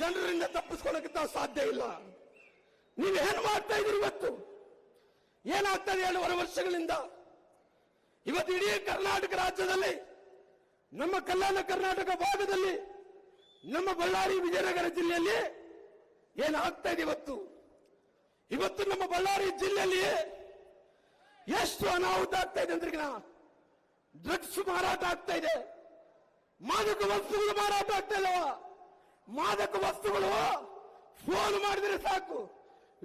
ಜನರಿಂದ ತಪ್ಪಿಸ್ಕೊಳ್ಳೋಕೆ ಸಾಧ್ಯ ಇಲ್ಲ. ನೀವೇನು ಮಾಡ್ತಾ ಇದ್ದೀರಿ? ಇವತ್ತು ಏನಾಗ್ತದೆ? 7.5 ವರ್ಷಗಳಿಂದ ಇವತ್ತು ಇಡೀ ಕರ್ನಾಟಕ ರಾಜ್ಯದಲ್ಲಿ, ನಮ್ಮ ಕಲ್ಯಾಣ ಕರ್ನಾಟಕ ಭಾಗದಲ್ಲಿ ನಮ್ಮ ಬಳ್ಳಾರಿ ವಿಜಯನಗರ ಜಿಲ್ಲೆಯಲ್ಲಿ ಏನಾಗ್ತಾ ಇದೆ ಇವತ್ತು ನಮ್ಮ ಬಳ್ಳಾರಿ ಜಿಲ್ಲೆಯಲ್ಲಿ ಎಷ್ಟು ಅನಾಹುತ ಆಗ್ತಾ ಇದೆ ಅಂದ್ರೆ ಡ್ರಗ್ಸ್ ಮಾರಾಟ ಆಗ್ತಾ ಇದೆ, ಮಾದಕ ವಸ್ತುಗಳು ಮಾರಾಟ ಆಗ್ತಾ ಇಲ್ಲವ. ಮಾದಕ ವಸ್ತುಗಳು ಫೋನ್ ಮಾಡಿದ್ರೆ ಸಾಕು,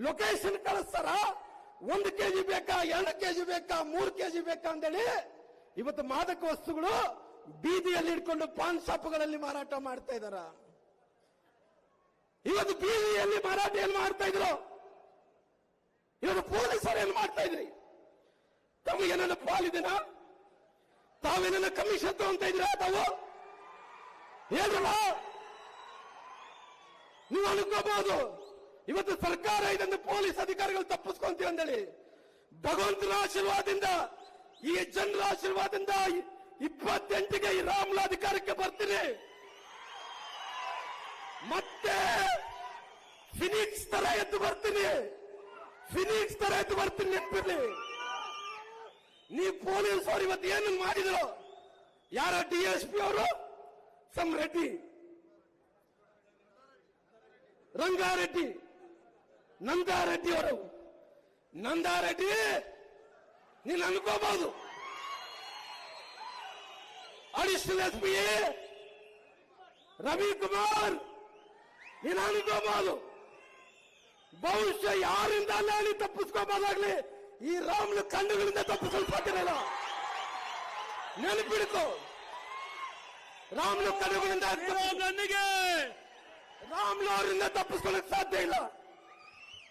ಲೊಕೇಶನ್ ಕಳಿಸ್ತಾರ. 1 ಕೆಜಿ ಬೇಕಾ, 2 ಕೆಜಿ ಬೇಕಾ, 3 ಕೆಜಿ ಬೇಕಾ ಅಂತೇಳಿ ಇವತ್ತು ಮಾದಕ ವಸ್ತುಗಳು ಬೀದಿಯಲ್ಲಿ ಇಟ್ಕೊಂಡು ಪಾನ್ ಶಾಪ್ಗಳಲ್ಲಿ ಮಾರಾಟ ಮಾಡ್ತಾ ಇದಾರ. ಇವತ್ತು ಬೀದಿಯಲ್ಲಿ ಮಾರಾಟ ಏನ್ ಮಾಡ್ತಾ ಇದ್ರು, ಇವತ್ತು ಪೊಲೀಸರು ಏನ್ ಮಾಡ್ತಾ ಇದ್ರಿ? ತಮಗೇನ ಪಾಲಿದಿನ? ತಾವೇನ ಕಮಿಷನ್ ತಗೊಂತ ಇದ್ರ? ತಾವು ಹೇಳಲ್ಲ, ನೀವು ಅನ್ಕೋಬಹುದು ಇವತ್ತು ಸರ್ಕಾರ ಇದನ್ನು ಪೊಲೀಸ್ ಅಧಿಕಾರಿಗಳು ತಪ್ಪಿಸ್ಕೊಂತೀವಿ ಅಂತೇಳಿ. ಭಗವಂತನ ಆಶೀರ್ವಾದದಿಂದ, ಈ ಜನರ ಆಶೀರ್ವಾದದಿಂದ 28ಗೆ ಈ ರಾಮ್ಲಾ ಅಧಿಕಾರಕ್ಕೆ ಬರ್ತೀನಿ. ಮತ್ತೆ ಫಿನಿಕ್ಸ್ ತರ ಎದ್ದು ಬರ್ತೀನಿ, ಫಿನಿಕ್ಸ್ ತರ ಎದ್ದು ಬರ್ತೀನಿ. ನೆನಪಿರ್ಲಿ, ನೀವು ಪೊಲೀಸ್ ಅವರು ಇವತ್ತು ಏನು ಮಾಡಿದ್ರು? ಯಾರ DSP ಅವರು? ಸಮ್ ರೆಡ್ಡಿ, ರಂಗಾರೆಡ್ಡಿ, ನಂದಾರೆಡ್ಡಿ ಅವರು. ನಂದಾರೆಡ್ಡಿ ನೀನು ಅನ್ಕೋಬಹುದು, ಅಡಿಷನಲ್ SP ರವಿಕುಮಾರ್ ನೀನು ಅನ್ಕೋಬಹುದು. ಬಹುಶಃ ಯಾರಿಂದ ಅಲ್ಲ ತಪ್ಪಿಸ್ಕೋಬಹುದಾಗ್ಲಿ, ಈ ರಾಮ್ಲು ಕಣ್ಣುಗಳಿಂದ ತಪ್ಪಿಸಲು ಸಾಧ್ಯವಿಲ್ಲ. ನೆನಪಿಡ್ಕೋ, ರಾಮ್ಲು ಕಣ್ಣುಗಳಿಂದ ರಾಮ್ಲು ಅವರಿಂದ ತಪ್ಪಿಸ್ಕೊಳ್ಳಕ್ ಸಾಧ್ಯ ಇಲ್ಲ.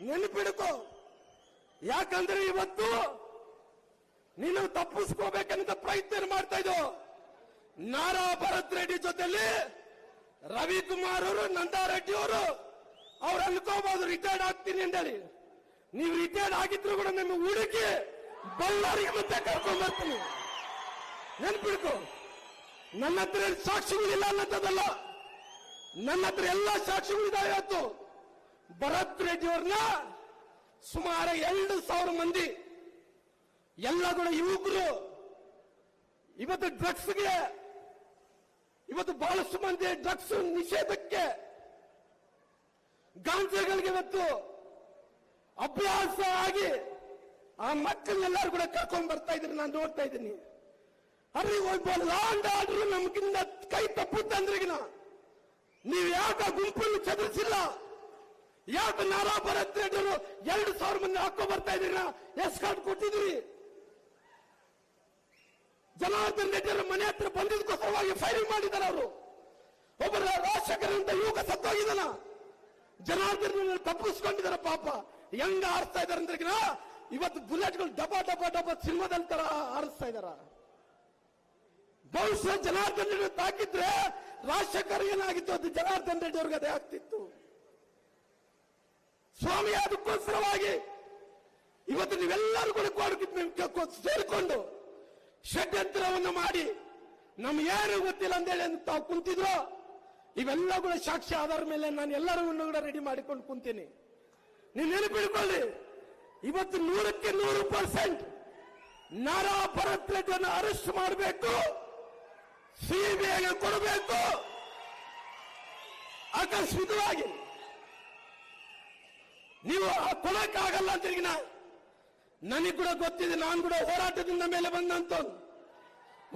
ನೆನಪಿಡ್ಕೋ, ಯಾಕಂದ್ರೆ ಇವತ್ತು ನೀನು ತಪ್ಪಿಸ್ಕೋಬೇಕಂತ ಪ್ರಯತ್ನ ಮಾಡ್ತಾ ಇದ್ದೋ. ನಾರಾ ಭರತ್ ರೆಡ್ಡಿ ಜೊತೆಲಿ ರವಿಕುಮಾರ್ ಅವರು, ನಂದಾರೆಡ್ಡಿ ಅವರು, ಅವ್ರು ಅನ್ಕೋಬಹುದು ರಿಟೈರ್ಡ್ ಆಗ್ತೀನಿ ಅಂತೇಳಿ. ನೀವು ರಿಟೈರ್ಡ್ ಆಗಿದ್ರು ಕೂಡ ನಿಮ್ಮ ಹುಡುಕಿ ಬಳ್ಳಾರಿಗೆ ಮತ್ತೆ ಕರ್ಕೊಂಡ್ ಬರ್ತೀನಿ. ನೆನ್ಪಿಡ್ಕೊ, ನನ್ನ ಹತ್ರ ಸಾಕ್ಷಿಗಳಿಲ್ಲ ಅನ್ನೋದಲ್ಲ, ನನ್ನ ಹತ್ರ ಎಲ್ಲ ಸಾಕ್ಷಿಗಳಿದಾವೆ. ಇವತ್ತು ಭರತ್ ರೆಡ್ಡಿ ಅವ್ರನ್ನ ಸುಮಾರು 2,000 ಮಂದಿ ಎಲ್ಲ ಕೂಡ ಯುವಕರು ಇವತ್ತು ಡ್ರಗ್ಸ್ಗೆ, ಇವತ್ತು ಬಹಳಷ್ಟು ಮಂದಿ ಡ್ರಗ್ಸ್ ನಿಷೇಧಕ್ಕೆ, ಗಾಂಜಾಗಳಿಗೆ ಇವತ್ತು ಅಭ್ಯಾಸ ಆಗಿ ಆ ಮಕ್ಕಳನ್ನೆಲ್ಲರೂ ಕೂಡ ಕರ್ಕೊಂಡ್ ಬರ್ತಾ ಇದ್ರು. ನಾನು ನೋಡ್ತಾ ಇದ್ದೀನಿ. ಅಲ್ಲಿ ಒಬ್ಬ ಲಾಂಡ್ ಆರ್ಡರ್ ನಮ್ಗಿಂತ ಕೈ ತಪ್ಪುತ್ತಂದ್ರಿಗಿನ ನೀವು ಯಾಕೆ ಗುಂಪನ್ನು ಚದುರಿಸಿಲ್ಲ? ಯಾಕೆ ನಾರಾ ಭರತ್ ರೆಡ್ಡಿ ಅವರು 2,000 ಮಂದಿ ಹಾಕೋ ಬರ್ತಾ ಇದ್ದೀರ? ಎಸ್ಕಾರ್ಟ್ ಕೊಟ್ಟಿದ್ರಿ. ಜನಾರ್ದನ್ ರೆಡ್ಡಿ ಅವರ ಮನೆ ಹತ್ರ ಬಂದಿದ್ದಕ್ಕೋಸ್ಕರವಾಗಿ ಫೈರಿಂಗ್ ಮಾಡಿದ್ದಾರೆ. ಅವರು ಒಬ್ಬರ ರಾಜಶೇಖರಂತ ಯುವಕ ಸತ್ತೋಗಿದ್ದಾನ. ಜನಾರ್ದನ್ ತಪ್ಪಿಸ್ಕೊಂಡಿದ್ದಾರೆ. ಪಾಪ ಹೆಂಗ ಆರಿಸ್ತಾ ಇದಾರೆ ಅಂದ್ರೆ ಇವತ್ತು ಬುಲೆಟ್ಗಳು ಡಬ ಡಬ ಡಬ ಸಿನಿಮಾದಲ್ಲಿ ತರ ಆರಿಸ್ತಾ ಇದಾರ. ಬಹುಶಃ ಜನಾರ್ದನ್ ರೆಡ್ಡಿ ತಾಕಿದ್ರೆ ರಾಜಶೇಖರ್ ಏನಾಗಿತ್ತು, ಅದು ಜನಾರ್ದನ್ ರೆಡ್ಡಿ ಅವ್ರಿಗೆ ಅದೇ ಆಗ್ತಿತ್ತು. ಸ್ವಾಮಿ ಅದಕ್ಕೋಸ್ಕರವಾಗಿ ಇವತ್ತು ನೀವೆಲ್ಲರೂ ಕೂಡ ಸೇರಿಕೊಂಡು ಷಡ್ಯಂತ್ರವನ್ನು ಮಾಡಿ ನಮ್ಗೇನು ಗೊತ್ತಿಲ್ಲ ಅಂತೇಳಿ ತಾವು ಕುಂತಿದ್ರು. ಇವೆಲ್ಲ ಕೂಡ ಸಾಕ್ಷಿ ಆಧಾರ ಮೇಲೆ ನಾನು ಎಲ್ಲರನ್ನು ಕೂಡ ರೆಡಿ ಮಾಡಿಕೊಂಡು ಕುಂತೀನಿ. ನೀವು ನೆನಪಿಡ್ಕೊಳ್ಳಿ, ಇವತ್ತು 100ಕ್ಕೆ 100% ನಾರಾ ಭರತ್ ರೆಡ್ಡಿಯನ್ನು ಅರೆಸ್ಟ್ ಮಾಡಬೇಕು, ಸಿಬಿಐಗೆ ಕೊಡಬೇಕು. ಆಕಸ್ಮಿಕವಾಗಿ ನೀವು ಕೊಡಕ್ಕಾಗಲ್ಲ ಅಂತ ನನಗೆ ಕೂಡ ಗೊತ್ತಿದೆ. ನಾನು ಕೂಡ ಹೋರಾಟದಿಂದ ಮೇಲೆ ಬಂದಂತ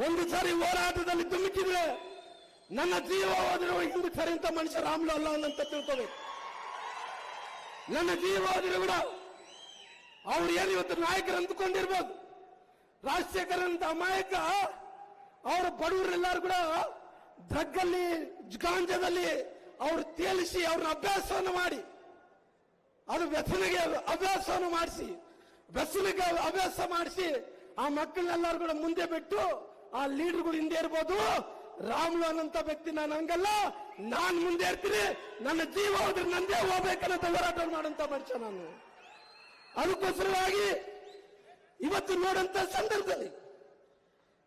ಒಂದು ಸಾರಿ ಹೋರಾಟದಲ್ಲಿ ಧುಮುಕಿದ್ರೆ ನನ್ನ ಜೀವ ಹೋದರೂ ಹಿಂದೆ ಸರಿ ಅಂತ ಮನುಷ್ಯ ರಾಮ್ಲು ಅಲ್ಲ ಅಂತ ತಿಳ್ಕೋಬೇಕು. ನನ್ನ ಜೀವ ಹೋದರೂ ಕೂಡ ಅವ್ರು ಏನು ಇವತ್ತು ನಾಯಕರು ಅಂದುಕೊಂಡಿರ್ಬೋದು. ರಾಜಶೇಖರ್ ಅಂತ ಅಮಾಯಕ ಅವರ ಬಡವರೆಲ್ಲರೂ ಕೂಡ ಡ್ರಗ್ಗಲ್ಲಿ, ಗಾಂಜಾದಲ್ಲಿ ಅವ್ರು ತೇಲಿಸಿ ಅವ್ರನ್ನ ಅಭ್ಯಾಸವನ್ನು ಮಾಡಿ, ಅದು ವ್ಯಸನಿಗೆ ಅಭ್ಯಾಸವನ್ನು ಮಾಡಿಸಿ, ವ್ಯಸನಿಗೆ ಅಭ್ಯಾಸ ಮಾಡಿಸಿ ಆ ಮಕ್ಕಳನ್ನೆಲ್ಲರೂ ಕೂಡ ಮುಂದೆ ಬಿಟ್ಟು ಆ ಲೀಡರ್ಗಳು ಹಿಂದೆ ಇರ್ಬೋದು. ರಾಮ್ಲು ಅನ್ನಂತ ವ್ಯಕ್ತಿ ನಾನು ಹಂಗಲ್ಲ, ನಾನು ಮುಂದೆ ಇರ್ತೀನಿ. ನನ್ನ ಜೀವ ಹೋದ್ರೆ ನಂದೇ ಹೋಗ್ಬೇಕನ್ನಂತ ಹೋರಾಟ ಮಾಡಂತ ಮನುಷ್ಯ ನಾನು. ಅದಕ್ಕೋಸ್ಕರವಾಗಿ ಇವತ್ತು ನೋಡಂತ ಸಂದರ್ಭದಲ್ಲಿ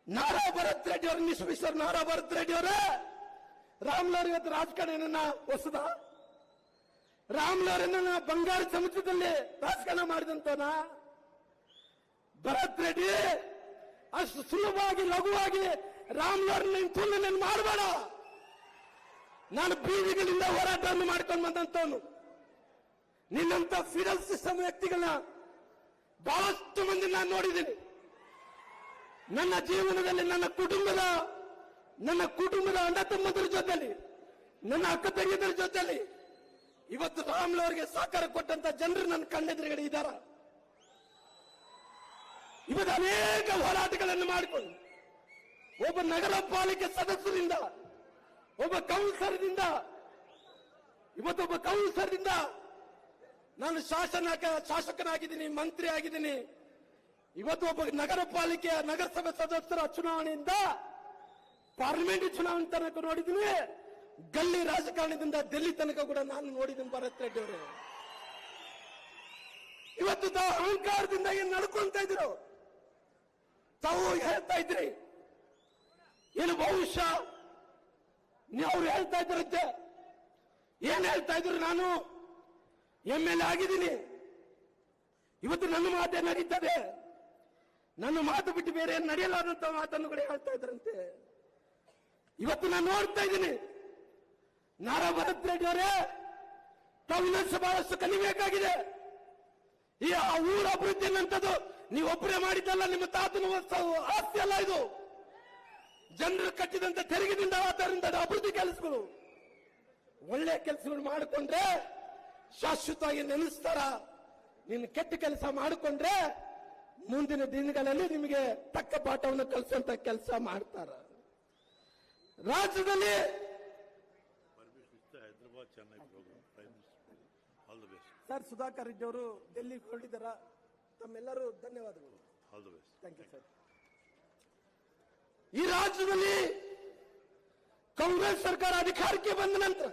ನಾರಾ ಭರತ್ ರೆಡ್ಡಿ ಅವರು, ಮಿಸ್ಟರ್ ನಾರಾ ಭರತ್ ರೆಡ್ಡಿ ಅವರೇ, ರಾಮ್ಲವ್ರ ಇವತ್ತು ರಾಜಕಾರಣ ಹೊಸದ? ರಾಮ್ಲವ್ರನ್ನ ಬಂಗಾರ ಸಮುದ್ರದಲ್ಲಿ ರಾಜಕಾರಣ ಮಾಡಿದಂತನ ಭರತ್ ರೆಡ್ಡಿ ಅಷ್ಟು ಸುಲಭವಾಗಿ ಲಘುವಾಗಿ ರಾಮ್ಲವ್ರನ್ನ ತುಲನೆ ಮಾಡಬೇಡ. ನಾನು ಬೀದಿಗಳಿಂದ ಹೋರಾಟವನ್ನು ಮಾಡ್ಕೊಂಡು ಬಂದಂತವನು. ನಿನ್ನಂತ ಫಿಡಲ್ ಸಿಸ್ಟಮ್ ವ್ಯಕ್ತಿಗಳನ್ನ ಬಹಳಷ್ಟು ಮಂದಿ ನಾನು ನೋಡಿದ್ದೀನಿ. ನನ್ನ ಜೀವನದಲ್ಲಿ ನನ್ನ ಕುಟುಂಬದ ಅಣ್ಣ ತಮ್ಮಂದರ ಜೊತೆಲಿ, ನನ್ನ ಅಕ್ಕ ತಂಗಿಯರ ಜೊತೆಲಿ ಇವತ್ತು ರಾಮ್ಲು ಅವರಿಗೆ ಸಹಕಾರ ಕೊಟ್ಟಂತ ಜನರು ನನ್ನ ಕಣ್ಣೆದುರುಗಡೆ ಇದ್ದಾರ. ಇವತ್ತು ಅನೇಕ ಹೋರಾಟಗಳನ್ನು ಮಾಡಿಕೊಂಡು ಒಬ್ಬ ನಗರ ಪಾಲಿಕೆ ಸದಸ್ಯರಿಂದ, ಒಬ್ಬ ಕೌನ್ಸಿಲರ್ದಿಂದ, ಇವತ್ತೊಬ್ಬ ಕೌನ್ಸಿಲರ್ದಿಂದ ನಾನು ಶಾಸಕನಾಗಿದ್ದೀನಿ, ಮಂತ್ರಿ ಆಗಿದ್ದೀನಿ. ಇವತ್ತು ಒಬ್ಬ ನಗರ ಪಾಲಿಕೆಯ ನಗರಸಭೆ ಸದಸ್ಯರ ಚುನಾವಣೆಯಿಂದ ಪಾರ್ಲಿಮೆಂಟ್ ಚುನಾವಣೆ ತನಕ ನೋಡಿದ್ದೀನಿ. ಗಲ್ಲಿ ರಾಜಕಾರಣದಿಂದ ಡೆಲ್ಲಿ ತನಕ ಕೂಡ ನಾನು ನೋಡಿದ್ದೀನಿ. ಭರತ್ ರೆಡ್ಡಿ ಅವರು ಇವತ್ತು ತಾವು ಅಹಂಕಾರದಿಂದ ಏನ್ ನಡ್ಕೊಂತ ಇದ್ರು, ತಾವು ಹೇಳ್ತಾ ಇದ್ರಿ ಏನು ಬಹುಶಃ ಅವ್ರು ಹೇಳ್ತಾ ಇದ್ರಂತೆ. ಏನ್ ಹೇಳ್ತಾ ಇದ್ರು, ನಾನು MLA ಆಗಿದ್ದೀನಿ, ಇವತ್ತು ನನ್ನ ಮಾತೇ ನಡೀತದೆ, ನನ್ನ ಮಾತು ಬಿಟ್ಟು ಬೇರೆ ಏನು ನಡೆಯಲಾದಂತ ಮಾತನ್ನು ಕೂಡ ಹೇಳ್ತಾ ಇದ್ರಂತೆ. ಇವತ್ತು ನಾನು ನೋಡ್ತಾ ಇದ್ದೀನಿ, ನಾರಾ ಭರತ್ ರೆಡ್ಡಿ ಅವರೇ, ತಾವು ಇನ್ನೊಂದು ಬಹಳಷ್ಟು ಕಲಿಬೇಕಾಗಿದೆ. ಈ ಆ ಊರ ಅಭಿವೃದ್ಧಿ ಅನ್ನಂಥದ್ದು ನೀವೊಬ್ಬರೇ ಮಾಡಿದ್ದಲ್ಲ, ನಿಮ್ಮ ತಾತನ ಆಸ್ತಿ ಅಲ್ಲ ಇದು. ಜನರು ಕಟ್ಟಿದಂತ ತೆರಿಗೆದಿಂದ ಆದ್ದರಿಂದ ಅಭಿವೃದ್ಧಿ ಕೆಲಸಗಳು, ಒಳ್ಳೆ ಕೆಲಸಗಳು ಮಾಡಿಕೊಂಡ್ರೆ ಶಾಶ್ವತವಾಗಿ ನೆನೆಸ್ತಾರ. ನೀನು ಕೆಟ್ಟ ಕೆಲಸ ಮಾಡಿಕೊಂಡ್ರೆ ಮುಂದಿನ ದಿನಗಳಲ್ಲಿ ನಿಮಗೆ ತಕ್ಕ ಪಾಠವನ್ನು ಕಲಿಸುವಂತ ಕೆಲಸ ಮಾಡ್ತಾರ. ರಾಜ್ಯದಲ್ಲಿ ಸರ್ ಸುಧಾಕರ್ ರೆಡ್ಡಿ ಅವರು ಡೆಲ್ಲಿಗೆ ಹೊರಟಿದ್ದಾರ. ತಮ್ಮೆಲ್ಲರೂ ಧನ್ಯವಾದಗಳು. Thank you sir. ಈ ರಾಜ್ಯದಲ್ಲಿ ಕಾಂಗ್ರೆಸ್ ಸರ್ಕಾರ ಅಧಿಕಾರಕ್ಕೆ ಬಂದ ನಂತರ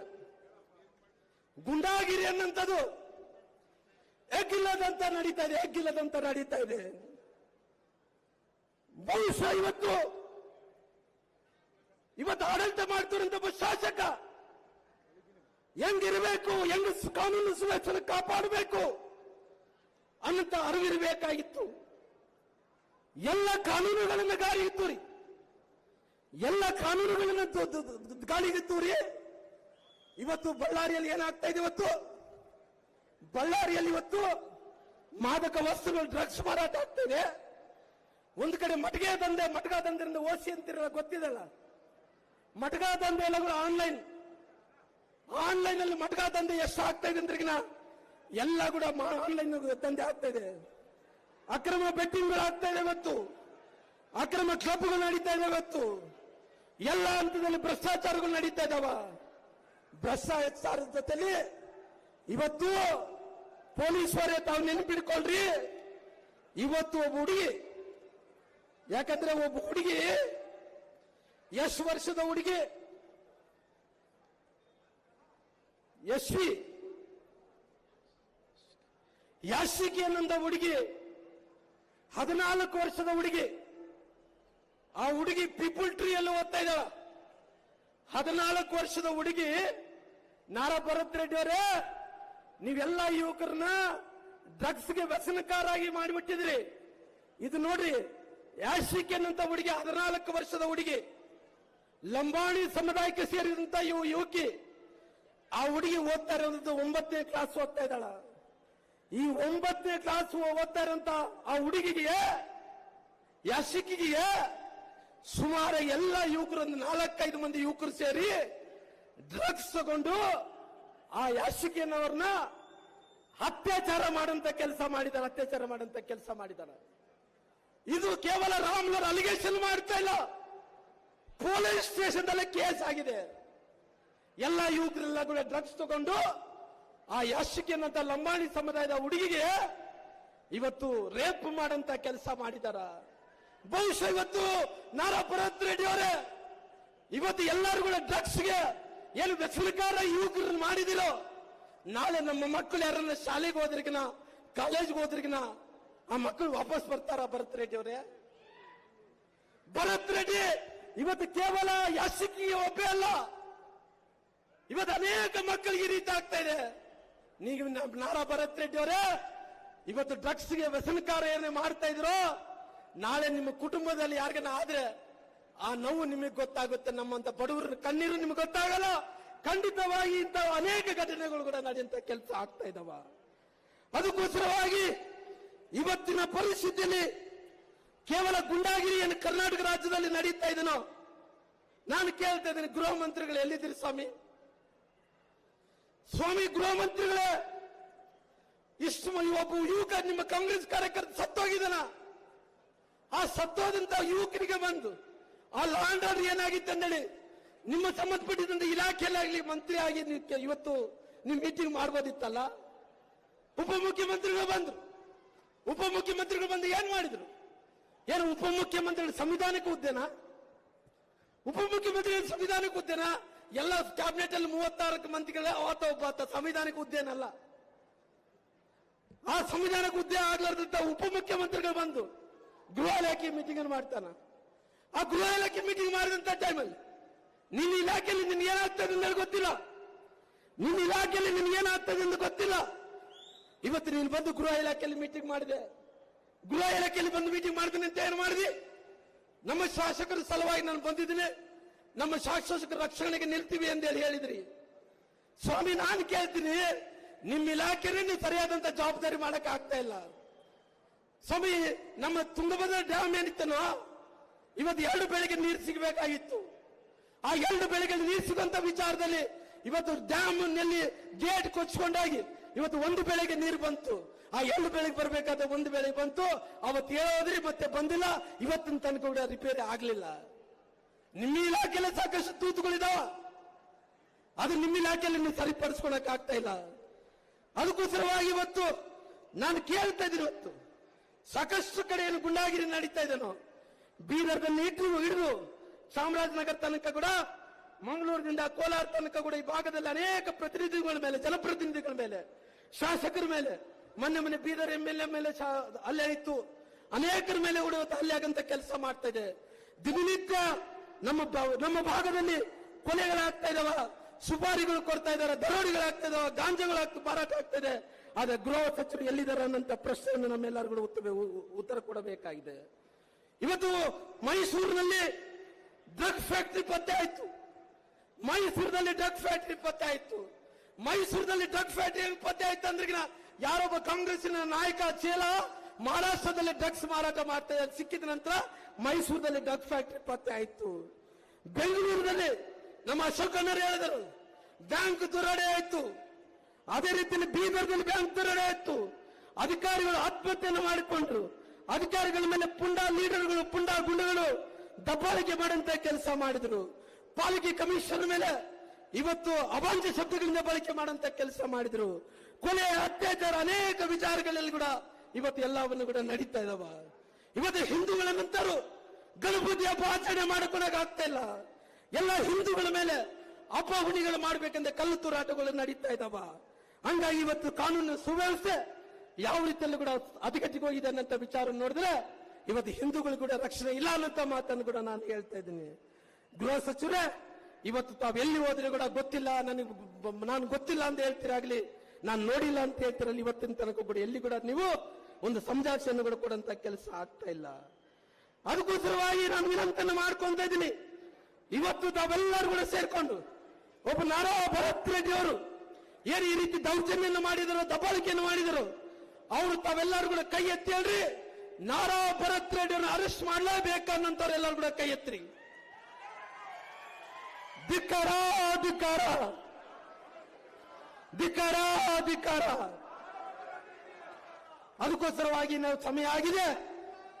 ಗುಂಡಾಗಿರಿ ಅನ್ನಂಥದ್ದು ಎಗ್ಗಿಲ್ಲದಂತ ನಡೀತಾ ಇದೆ. ಬಹುಶಃ ಇವತ್ತು ಆಡಳಿತ ಮಾಡ್ತಿರೋಂಥ ಒಬ್ಬ ಶಾಸಕ ಹೆಂಗಿರಬೇಕು, ಹೆಂಗ ಕಾನೂನು ಸುವ್ಯವಸ್ಥೆ ಕಾಪಾಡಬೇಕು ಅನ್ನಂತ ಅರಿವಿರಬೇಕಾಗಿತ್ತು. ಎಲ್ಲ ಕಾನೂನುಗಳನ್ನ ಗಾಳಿಗಿತ್ತು ರೀ, ಎಲ್ಲ ಕಾನೂನುಗಳನ್ನ ಗಾಳಿಗಿತ್ತು ರೀ. ಇವತ್ತು ಬಳ್ಳಾರಿಯಲ್ಲಿ ಏನಾಗ್ತಾ ಇದೆ, ಬಳ್ಳಾರಿಯಲ್ಲಿ ಇವತ್ತು ಮಾದಕ ವಸ್ತುಗಳು, ಡ್ರಗ್ಸ್ ಮಾರಾಟ ಆಗ್ತಾ ಇದೆ. ಒಂದು ಕಡೆ ಮಟಗಾ ದಂಧೆಯಿಂದ ಓಸಿ ಅಂತಿರಲ್ಲ, ಗೊತ್ತಿದಲ್ಲ. ಮಟಗಾ ದಂಧೆ ಎಲ್ಲ ಕೂಡ ಆನ್ಲೈನ್ ಅಲ್ಲಿ ಮಟಗಾ ದಂಧೆ ಎಷ್ಟು ಆಗ್ತಾ ಇದೆ ಅಂದ್ರಿಗಿನ ಎಲ್ಲ ಕೂಡ ಆನ್ಲೈನ್ ದಂಧೆ ಆಗ್ತಾ ಇದೆ. ಅಕ್ರಮ ಬೆಟ್ಟಿಂಗ್ಗಳು ಆಗ್ತಾ ಇದೆ ಇವತ್ತು, ಅಕ್ರಮ ಕ್ಲಬ್ಗಳು ನಡೀತಾ ಇದೆ ಇವತ್ತು, ಎಲ್ಲ ಹಂತದಲ್ಲಿ ಭ್ರಷ್ಟಾಚಾರಗಳು ನಡೀತಾ ಇದಾವ. ಭ್ರಷ್ಟಾಚಾರದ ಜೊತೆಲಿ ಇವತ್ತು ಪೊಲೀಸರೇ ತಾವು ನೆನಪಿಡ್ಕೊಳ್ರಿ, ಇವತ್ತು ಒಬ್ಬ ಹುಡುಗಿ, ಯಾಕಂದ್ರೆ ಒಬ್ಬ ಹುಡುಗಿ ಎಷ್ಟು ವರ್ಷದ ಹುಡುಗಿ, ಯಾಶಿಕಿ ಅನ್ನೋ ಹುಡುಗಿ, 14 ವರ್ಷದ ಹುಡುಗಿ. ಆ ಹುಡುಗಿ ಪೀಪಲ್ ಟ್ರೀ ಅಲ್ಲಿ ಓದ್ತಾ ಇದ್ದಾಳ. 14 ವರ್ಷದ ಹುಡುಗಿ. ನಾರಾ ಭರತ್ ರೆಡ್ಡಿ ಅವರೇ, ನೀವೆಲ್ಲ ಯುವಕರನ್ನ ಡ್ರಗ್ಸ್ಗೆ ವ್ಯಸನಕಾರಾಗಿ ಮಾಡಿಬಿಟ್ಟಿದ್ರಿ. ಇದು ನೋಡ್ರಿ, ಯಾಶಿಕಿ ಅನ್ನಂತ ಹುಡುಗಿ, 14 ವರ್ಷದ ಹುಡುಗಿ, ಲಂಬಾಣಿ ಸಮುದಾಯಕ್ಕೆ ಸೇರಿದಂತ ಯುವಕಿ. ಆ ಹುಡುಗಿ ಓದ್ತಾ ಇರೋದು 9ನೇ ಕ್ಲಾಸ್ ಓದ್ತಾ ಇದ್ದಾಳ. ಈ 9ನೇ ಕ್ಲಾಸ್ ಓದ್ತಾ ಇರೋಂತ ಆ ಹುಡುಗಿಗೆ, ಯಾಶಿಕಿಗೆ ಸುಮಾರು ಎಲ್ಲ ಯುವಕರು, 4-5 ಮಂದಿ ಯುವಕರು ಸೇರಿ ಡ್ರಗ್ಸ್ ತಗೊಂಡು ಆ ಯಾಶಿಕಿಯನ್ನವ್ರನ್ನ ಅತ್ಯಾಚಾರ ಮಾಡಂತ ಕೆಲಸ ಮಾಡಿದಾಳ. ಇದು ಕೇವಲ ರಾಮ್ಲರ್ ಅಲಿಗೇಷನ್ ಮಾಡ್ತಾ ಇಲ್ಲ, ಪೊಲೀಸ್ ಸ್ಟೇಷನ್ ಅಲ್ಲಿ ಕೇಸ್ ಆಗಿದೆ. ಎಲ್ಲ ಯುವಕರೆಲ್ಲ ಕೂಡ ಡ್ರಗ್ಸ್ ತಗೊಂಡು ಆ ಯಾಶಿಕಿಯನ್ನಂತ ಲಂಬಾಣಿ ಸಮುದಾಯದ ಹುಡುಗಿಗೆ ಇವತ್ತು ರೇಪ್ ಮಾಡಂತ ಕೆಲಸ ಮಾಡಿದಾರ. ಬಹುಶಃ ಇವತ್ತು ನಾರಾ ಭರತ್ ರೆಡ್ಡಿ ಅವರೇ, ಇವತ್ತು ಎಲ್ಲರೂ ಕೂಡ ಡ್ರಗ್ಸ್ಗೆ ಏನು ವ್ಯಸನಕಾರ ಯುವಕರನ್ನು ಮಾಡಿದಿರೋ, ನಾಳೆ ನಮ್ಮ ಮಕ್ಕಳು ಯಾರನ್ನ ಶಾಲೆಗೆ ಹೋದ್ರಿಗಿನ, ಕಾಲೇಜ್ಗೆ ಹೋದ್ರಿಗಿನ ಆ ಮಕ್ಕಳು ವಾಪಸ್ ಬರ್ತಾರ? ಭರತ್ ರೆಡ್ಡಿ ಅವರೇ, ಭರತ್ ರೆಡ್ಡಿ ಇವತ್ತು ಕೇವಲ ಯಾಶಿಕಿಗೆ ಒಬ್ಬೇ ಅಲ್ಲ, ಇವತ್ತು ಅನೇಕ ಮಕ್ಕಳಿಗೆ ಈ ರೀತಿ ಆಗ್ತಾ ಇದೆ. ನೀವು ನಾರಾ ಭರತ್ ರೆಡ್ಡಿ ಅವರೇ, ಇವತ್ತು ಡ್ರಗ್ಸ್ಗೆ ವ್ಯಸನಕಾರ ಏನೇ ಮಾಡ್ತಾ ಇದ್ರು, ನಾಳೆ ನಿಮ್ಮ ಕುಟುಂಬದಲ್ಲಿ ಯಾರಿಗನ ಆದ್ರೆ ಆ ನೋವು ನಿಮಗೆ ಗೊತ್ತಾಗುತ್ತೆ. ನಮ್ಮಂತ ಬಡವರ ಕಣ್ಣೀರು ನಿಮ್ಗೆ ಗೊತ್ತಾಗಲ್ಲ, ಖಂಡಿತವಾಗಿ ಇಂಥ ಅನೇಕ ಘಟನೆಗಳು ಕೂಡ ನಡೆಯುವಂತ ಕೆಲಸ ಆಗ್ತಾ ಇದಾವ. ಅದಕ್ಕೋಸ್ಕರವಾಗಿ ಇವತ್ತಿನ ಪರಿಸ್ಥಿತಿಯಲ್ಲಿ ಕೇವಲ ಗುಂಡಾಗಿರಿಯನ್ನು ಕರ್ನಾಟಕ ರಾಜ್ಯದಲ್ಲಿ ನಡೀತಾ ಇದೆನೋ ನಾನು ಕೇಳ್ತಾ ಇದ್ದೇನೆ, ಗೃಹ ಮಂತ್ರಿಗಳು ಎಲ್ಲಿದ್ದೀರಿ ಸ್ವಾಮಿ? ಗೃಹ ಮಂತ್ರಿಗಳೇ, ಇಷ್ಟು ಒಬ್ಬ ಯುವಕ ನಿಮ್ಮ ಕಾಂಗ್ರೆಸ್ ಕಾರ್ಯಕರ್ತ ಸತ್ತೋಗಿದ್ದಾನ. ಆ ಸತ್ತೋದಂತ ಯುವಕರಿಗೆ ಬಂದು ಆ ಲಾ ಅಂಡ್ ಆರ್ಡರ್ ಏನಾಗಿತ್ತು ಅಂದೇಳಿ ನಿಮ್ಮ ಸಂಬಂಧಪಟ್ಟಿದ್ದಂತ ಇಲಾಖೆಯಲ್ಲಾಗ್ಲಿ ಮಂತ್ರಿ ಆಗಿ ಇವತ್ತು ನೀವು ಮೀಟಿಂಗ್ ಮಾಡ್ಬೋದಿತ್ತಲ್ಲ. ಉಪಮುಖ್ಯಮಂತ್ರಿಗಳು ಬಂದು ಏನ್ ಮಾಡಿದ್ರು? ಏನು ಉಪಮುಖ್ಯಮಂತ್ರಿಗಳು ಸಂವಿಧಾನಕ್ಕೆ ಹುದ್ದೆನಾ? ಉಪಮುಖ್ಯಮಂತ್ರಿಗಳು ಸಂವಿಧಾನಕ್ಕೆ ಹುದ್ದೆನಾ? ಎಲ್ಲ ಕ್ಯಾಬಿನೆಟ್ ಅಲ್ಲಿ 36 ಮಂತ್ರಿಗಳೇ ಒಬ್ಬ ಸಂವಿಧಾನಕ್ಕೆ ಹುದ್ದೆನಲ್ಲ. ಆ ಸಂವಿಧಾನಕ್ಕೆ ಹುದ್ದೆ ಆಗ್ಲಾರ್ದಂತ ಉಪಮುಖ್ಯಮಂತ್ರಿಗಳು ಬಂದು ಗೃಹ ಇಲಾಖೆ ಮೀಟಿಂಗ್ ಅನ್ನು ಮಾಡ್ತಾನ. ಆ ಗೃಹ ಇಲಾಖೆ ಮೀಟಿಂಗ್ ಮಾಡಿದಂತ ಟೈಮಲ್ಲಿ ನಿನ್ನ ಇಲಾಖೆಯಲ್ಲಿ ನಿನ್ಗೆ ಏನಾಗ್ತದೆ ಅಂತ ಗೊತ್ತಿಲ್ಲ. ನಿನ್ನ ಇಲಾಖೆಯಲ್ಲಿ ನಿನ್ಗೆ ಏನಾಗ್ತದೆ ಅಂತ ಗೊತ್ತಿಲ್ಲ. ಇವತ್ತು ನೀನು ಬಂದು ಗೃಹ ಇಲಾಖೆಯಲ್ಲಿ ಮೀಟಿಂಗ್ ಮಾಡಿದೆ. ಗೃಹ ಇಲಾಖೆಯಲ್ಲಿ ಬಂದು ಮೀಟಿಂಗ್ ಮಾಡ್ತೀನಿ ಅಂತ ಏನು ಮಾಡಿದಿ? ನಮ್ಮ ಶಾಸಕರ ಸಲುವಾಗಿ ನಾನು ಬಂದಿದ್ದೀನಿ, ನಮ್ಮ ಶಾಸಕರ ರಕ್ಷಣೆಗೆ ನಿಲ್ತೀವಿ ಅಂತೇಳಿ ಹೇಳಿದ್ರಿ. ಸ್ವಾಮಿ, ನಾನು ಕೇಳ್ತೀನಿ, ನಿಮ್ಮ ಇಲಾಖೆನೇ ನೀವು ಸರಿಯಾದಂತ ಜವಾಬ್ದಾರಿ ಮಾಡಕ್ ಆಗ್ತಾ ಇಲ್ಲ. ಸ್ವಾಮಿ, ನಮ್ಮ ತುಂಗಭದ್ರಾ ಡ್ಯಾಮ್ ಏನಿತ್ತನೋ ಇವತ್ತು 2 ಬೆಳೆಗೆ ನೀರು ಸಿಗಬೇಕಾಗಿತ್ತು. ಆ 2 ಬೆಳೆಗೆ ನೀರು ಸಿಗುವಂತ ವಿಚಾರದಲ್ಲಿ ಇವತ್ತು ಡ್ಯಾಮ್ ನಲ್ಲಿ ಗೇಟ್ ಕೊಚ್ಚಿಕೊಂಡಾಗಿ ಇವತ್ತು 1 ಬೆಳೆಗೆ ನೀರು ಬಂತು. ಆ 2 ಬೆಳೆಗೆ ಬರಬೇಕಾದ 1 ಬೆಳೆಗೆ ಬಂತು. ಅವತ್ತು ಹೇಳೋದ್ರಿ ಮತ್ತೆ ಬಂದಿಲ್ಲ. ಇವತ್ತಿನ ತನಕ ಕೂಡ ರಿಪೇರಿ ಆಗ್ಲಿಲ್ಲ. ನಿಮ್ಮ ಇಲಾಖೆಯಲ್ಲಿ ಸಾಕಷ್ಟು ತೂತುಗಳಿದಾವ, ಅದು ನಿಮ್ಮ ಇಲಾಖೆಯಲ್ಲಿ ನೀವು ಸರಿಪಡಿಸ್ಕೊಳಕ್ ಆಗ್ತಾ ಇಲ್ಲ. ಅದಕ್ಕೋಸ್ಕರವಾಗಿ ಇವತ್ತು ನಾನು ಕೇಳ್ತಾ ಇದ್ದೀನಿ, ಇವತ್ತು ಸಾಕಷ್ಟು ಕಡೆಯನ್ನು ಗುಂಡಾಗಿರಿ ನಡೀತಾ ಇದೆನೋ, ಬೀದರ್ದಲ್ಲಿ ಹಿಡಿದು ಚಾಮರಾಜನಗರ ತನಕ ಕೂಡ, ಮಂಗಳೂರಿನಿಂದ ಕೋಲಾರ ತನಕ ಕೂಡ ಈ ಭಾಗದಲ್ಲಿ ಅನೇಕ ಪ್ರತಿನಿಧಿಗಳ ಮೇಲೆ, ಜನಪ್ರತಿನಿಧಿಗಳ ಮೇಲೆ, ಶಾಸಕರ ಮೇಲೆ, ಮೊನ್ನೆ ಬೀದರ್ MLA ಮೇಲೆ ಹಲ್ಲೆ ಇತ್ತು. ಅನೇಕರ ಮೇಲೆ ಕೂಡ ಹಲ್ಲೆ ಆಗಂತ ಕೆಲಸ ಮಾಡ್ತಾ ಇದೆ. ದಿನನಿತ್ಯ ನಮ್ಮ ಭಾಗದಲ್ಲಿ ಕೊಲೆಗಳಾಗ್ತಾ ಇದಾವ, ಸುಪಾರಿಗಳು ಕೊಡ್ತಾ ಇದಾರೆ, ದರೋಡಿಗಳಾಗ್ತಾ ಇದಾವ, ಗಾಂಜಾಗಳು ಮಾರಾಟ ಆಗ್ತಾ ಇದೆ. ಆದ್ರೆ ಗೃಹ ಸಚಿವರು ಎಲ್ಲಿದ್ದಾರೆ ಅನ್ನೋಂಥ ಪ್ರಶ್ನೆಯನ್ನು ನಮ್ಮೆಲ್ಲರಿಗೂ ಉತ್ತರ ಕೊಡಬೇಕಾಗಿದೆ. ಇವತ್ತು ಮೈಸೂರಿನಲ್ಲಿ ಡ್ರಗ್ ಫ್ಯಾಕ್ಟರಿ ಪತ್ತೆ ಆಯ್ತು. ಮೈಸೂರಿನಲ್ಲಿ ಡ್ರಗ್ ಫ್ಯಾಕ್ಟರಿ ಪತ್ತೆ ಆಯ್ತು. ಮೈಸೂರಿನಲ್ಲಿ ಡ್ರಗ್ ಫ್ಯಾಕ್ಟರಿ ಪತ್ತೆ ಆಯ್ತು ಅಂದ್ರೆ ಯಾರೊಬ್ಬ ಕಾಂಗ್ರೆಸ್ಸಿನ ನಾಯಕ ಚೇಲ ಮಹಾರಾಷ್ಟ್ರದಲ್ಲಿ ಡ್ರಗ್ಸ್ ಮಾರಾಟ ಮಾಡ್ತಾ ಸಿಕ್ಕಿದ ನಂತರ ಮೈಸೂರಿನಲ್ಲಿ ಡ್ರಗ್ ಫ್ಯಾಕ್ಟರಿ ಪತ್ತೆ ಆಯ್ತು. ಬೆಂಗಳೂರಿನಲ್ಲಿ ನಮ್ಮ ಅಶೋಕಣ್ಣರು ಹೇಳಿದರು ಬ್ಯಾಂಕ್ ದರೋಡೆ ಆಯ್ತು. ಅದೇ ರೀತಿಯಲ್ಲಿ ಬೀದರ್ನಲ್ಲಿ ಬ್ಯಾಂಕ್ ದರೋಡೆ ಆಯ್ತು. ಅಧಿಕಾರಿಗಳು ಆತ್ಮಹತ್ಯೆಯನ್ನು ಮಾಡಿಕೊಂಡ್ರು. ಅಧಿಕಾರಿಗಳ ಮೇಲೆ ಪುಂಡಾ ಲೀಡರ್ಗಳು, ಪುಂಡಾ ಗುಂಡಗಳು ದಬ್ಬಾಳಿಕೆ ಮಾಡುವಂತ ಕೆಲಸ ಮಾಡಿದ್ರು. ಪಾಲಿಕೆ ಕಮಿಷನರ್ ಮೇಲೆ ಇವತ್ತು ಅವಾಂಛ ಶಬ್ದಗಳಿಂದ ಬಳಕೆ ಮಾಡುವಂತ ಕೆಲಸ ಮಾಡಿದ್ರು. ಕೊಲೆ, ಅತ್ಯಾಚಾರ, ಅನೇಕ ವಿಚಾರಗಳಲ್ಲಿ ಕೂಡ ಇವತ್ತು ಎಲ್ಲವನ್ನು ಕೂಡ ನಡೀತಾ ಇದಾವ. ಇವತ್ತು ಹಿಂದೂಗಳ ನಂತರ ಗಣಪತಿ ಹಬ್ಬ ಆಚರಣೆ ಮಾಡಿಕೊಳ್ಳಕ್ ಆಗ್ತಾ ಇಲ್ಲ. ಎಲ್ಲ ಹಿಂದೂಗಳ ಮೇಲೆ ಹಬ್ಬ ಹುಣಿಗಳು ಮಾಡ್ಬೇಕಂದ್ರೆ ಕಲ್ಲು ತೂರಾಟಗಳು ನಡೀತಾ ಇದಾವ. ಹಂಗಾಗಿ ಇವತ್ತು ಕಾನೂನು ಸುವ್ಯವಸ್ಥೆ ಯಾವ ರೀತಿಯಲ್ಲೂ ಕೂಡ ಹದಗೆಟ್ಟಿಗೆ ಹೋಗಿದೆ ಅನ್ನೋ ವಿಚಾರ ನೋಡಿದ್ರೆ ಇವತ್ತು ಹಿಂದೂಗಳು ಕೂಡ ರಕ್ಷಣೆ ಇಲ್ಲ ಅನ್ನೋ ಮಾತನ್ನು ಕೂಡ ನಾನು ಹೇಳ್ತಾ ಇದ್ದೀನಿ. ಗೃಹ ಸಚಿವರೇ, ಇವತ್ತು ತಾವು ಎಲ್ಲಿ ಹೋದ್ರೆ ಕೂಡ ಗೊತ್ತಿಲ್ಲ, ನಾನು ಗೊತ್ತಿಲ್ಲ ಅಂತ ಹೇಳ್ತೀರಾಗ್ಲಿ, ನಾನು ನೋಡಿಲ್ಲ ಅಂತ ಹೇಳ್ತಿರಲ್ಲ, ಇವತ್ತಿನ ತನಕ ಕೂಡ ಎಲ್ಲಿ ಕೂಡ ನೀವು ಒಂದು ಸಂಜಾಕ್ಷೆಯನ್ನು ಕೂಡ ಕೊಡುವಂತ ಕೆಲಸ ಆಗ್ತಾ ಇಲ್ಲ. ಅದಕ್ಕೋಸ್ಕರವಾಗಿ ನಾನು ವಿನಂತಿಯನ್ನು ಮಾಡ್ಕೊಂತ ಇದ್ದೀನಿ. ಇವತ್ತು ತಾವೆಲ್ಲರೂ ಕೂಡ ಸೇರ್ಕೊಂಡು ಒಬ್ಬ ನಾರಾ ಭರತ್ ರೆಡ್ಡಿ ಅವರು ಏನು ಈ ರೀತಿ ದೌರ್ಜನ್ಯವನ್ನು ಮಾಡಿದರು, ದಬ್ಬಾಳಿಕೆಯನ್ನು ಮಾಡಿದರು, ಅವರು ತಾವೆಲ್ಲರೂ ಕೂಡ ಕೈ ಎತ್ತಿ ಹೇಳ್ರಿ, ನಾರಾ ಭರತ್ ರೆಡ್ಡಿ ಅವರನ್ನು ಅರೆಸ್ಟ್ ಮಾಡಲೇಬೇಕನ್ನಂತವ್ರು ಎಲ್ಲರೂ ಕೂಡ ಕೈ ಎತ್ತಿರಿ. ಧಿಕ್ಕಾರ, ಧಿಕ್ಕಾರ, ಧಿಕ್ಕಾರ, ಧಿಕ್ಕಾರ. ಅದಕ್ಕೋಸ್ಕರವಾಗಿ ನಾವು ಸಮಯ ಆಗಿದೆ.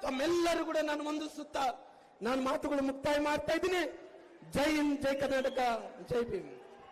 ತಮ್ಮೆಲ್ಲರೂ ಕೂಡ ನಾನು ವಂದಿಸುತ್ತಾ ನಾನು ಮಾತುಗಳು ಮುಕ್ತಾಯ ಮಾಡ್ತಾ ಇದ್ದೀನಿ. ಜೈ ಹಿಂದ್, ಜೈ ಕರ್ನಾಟಕ, ಜೈ ಭೀಮ್.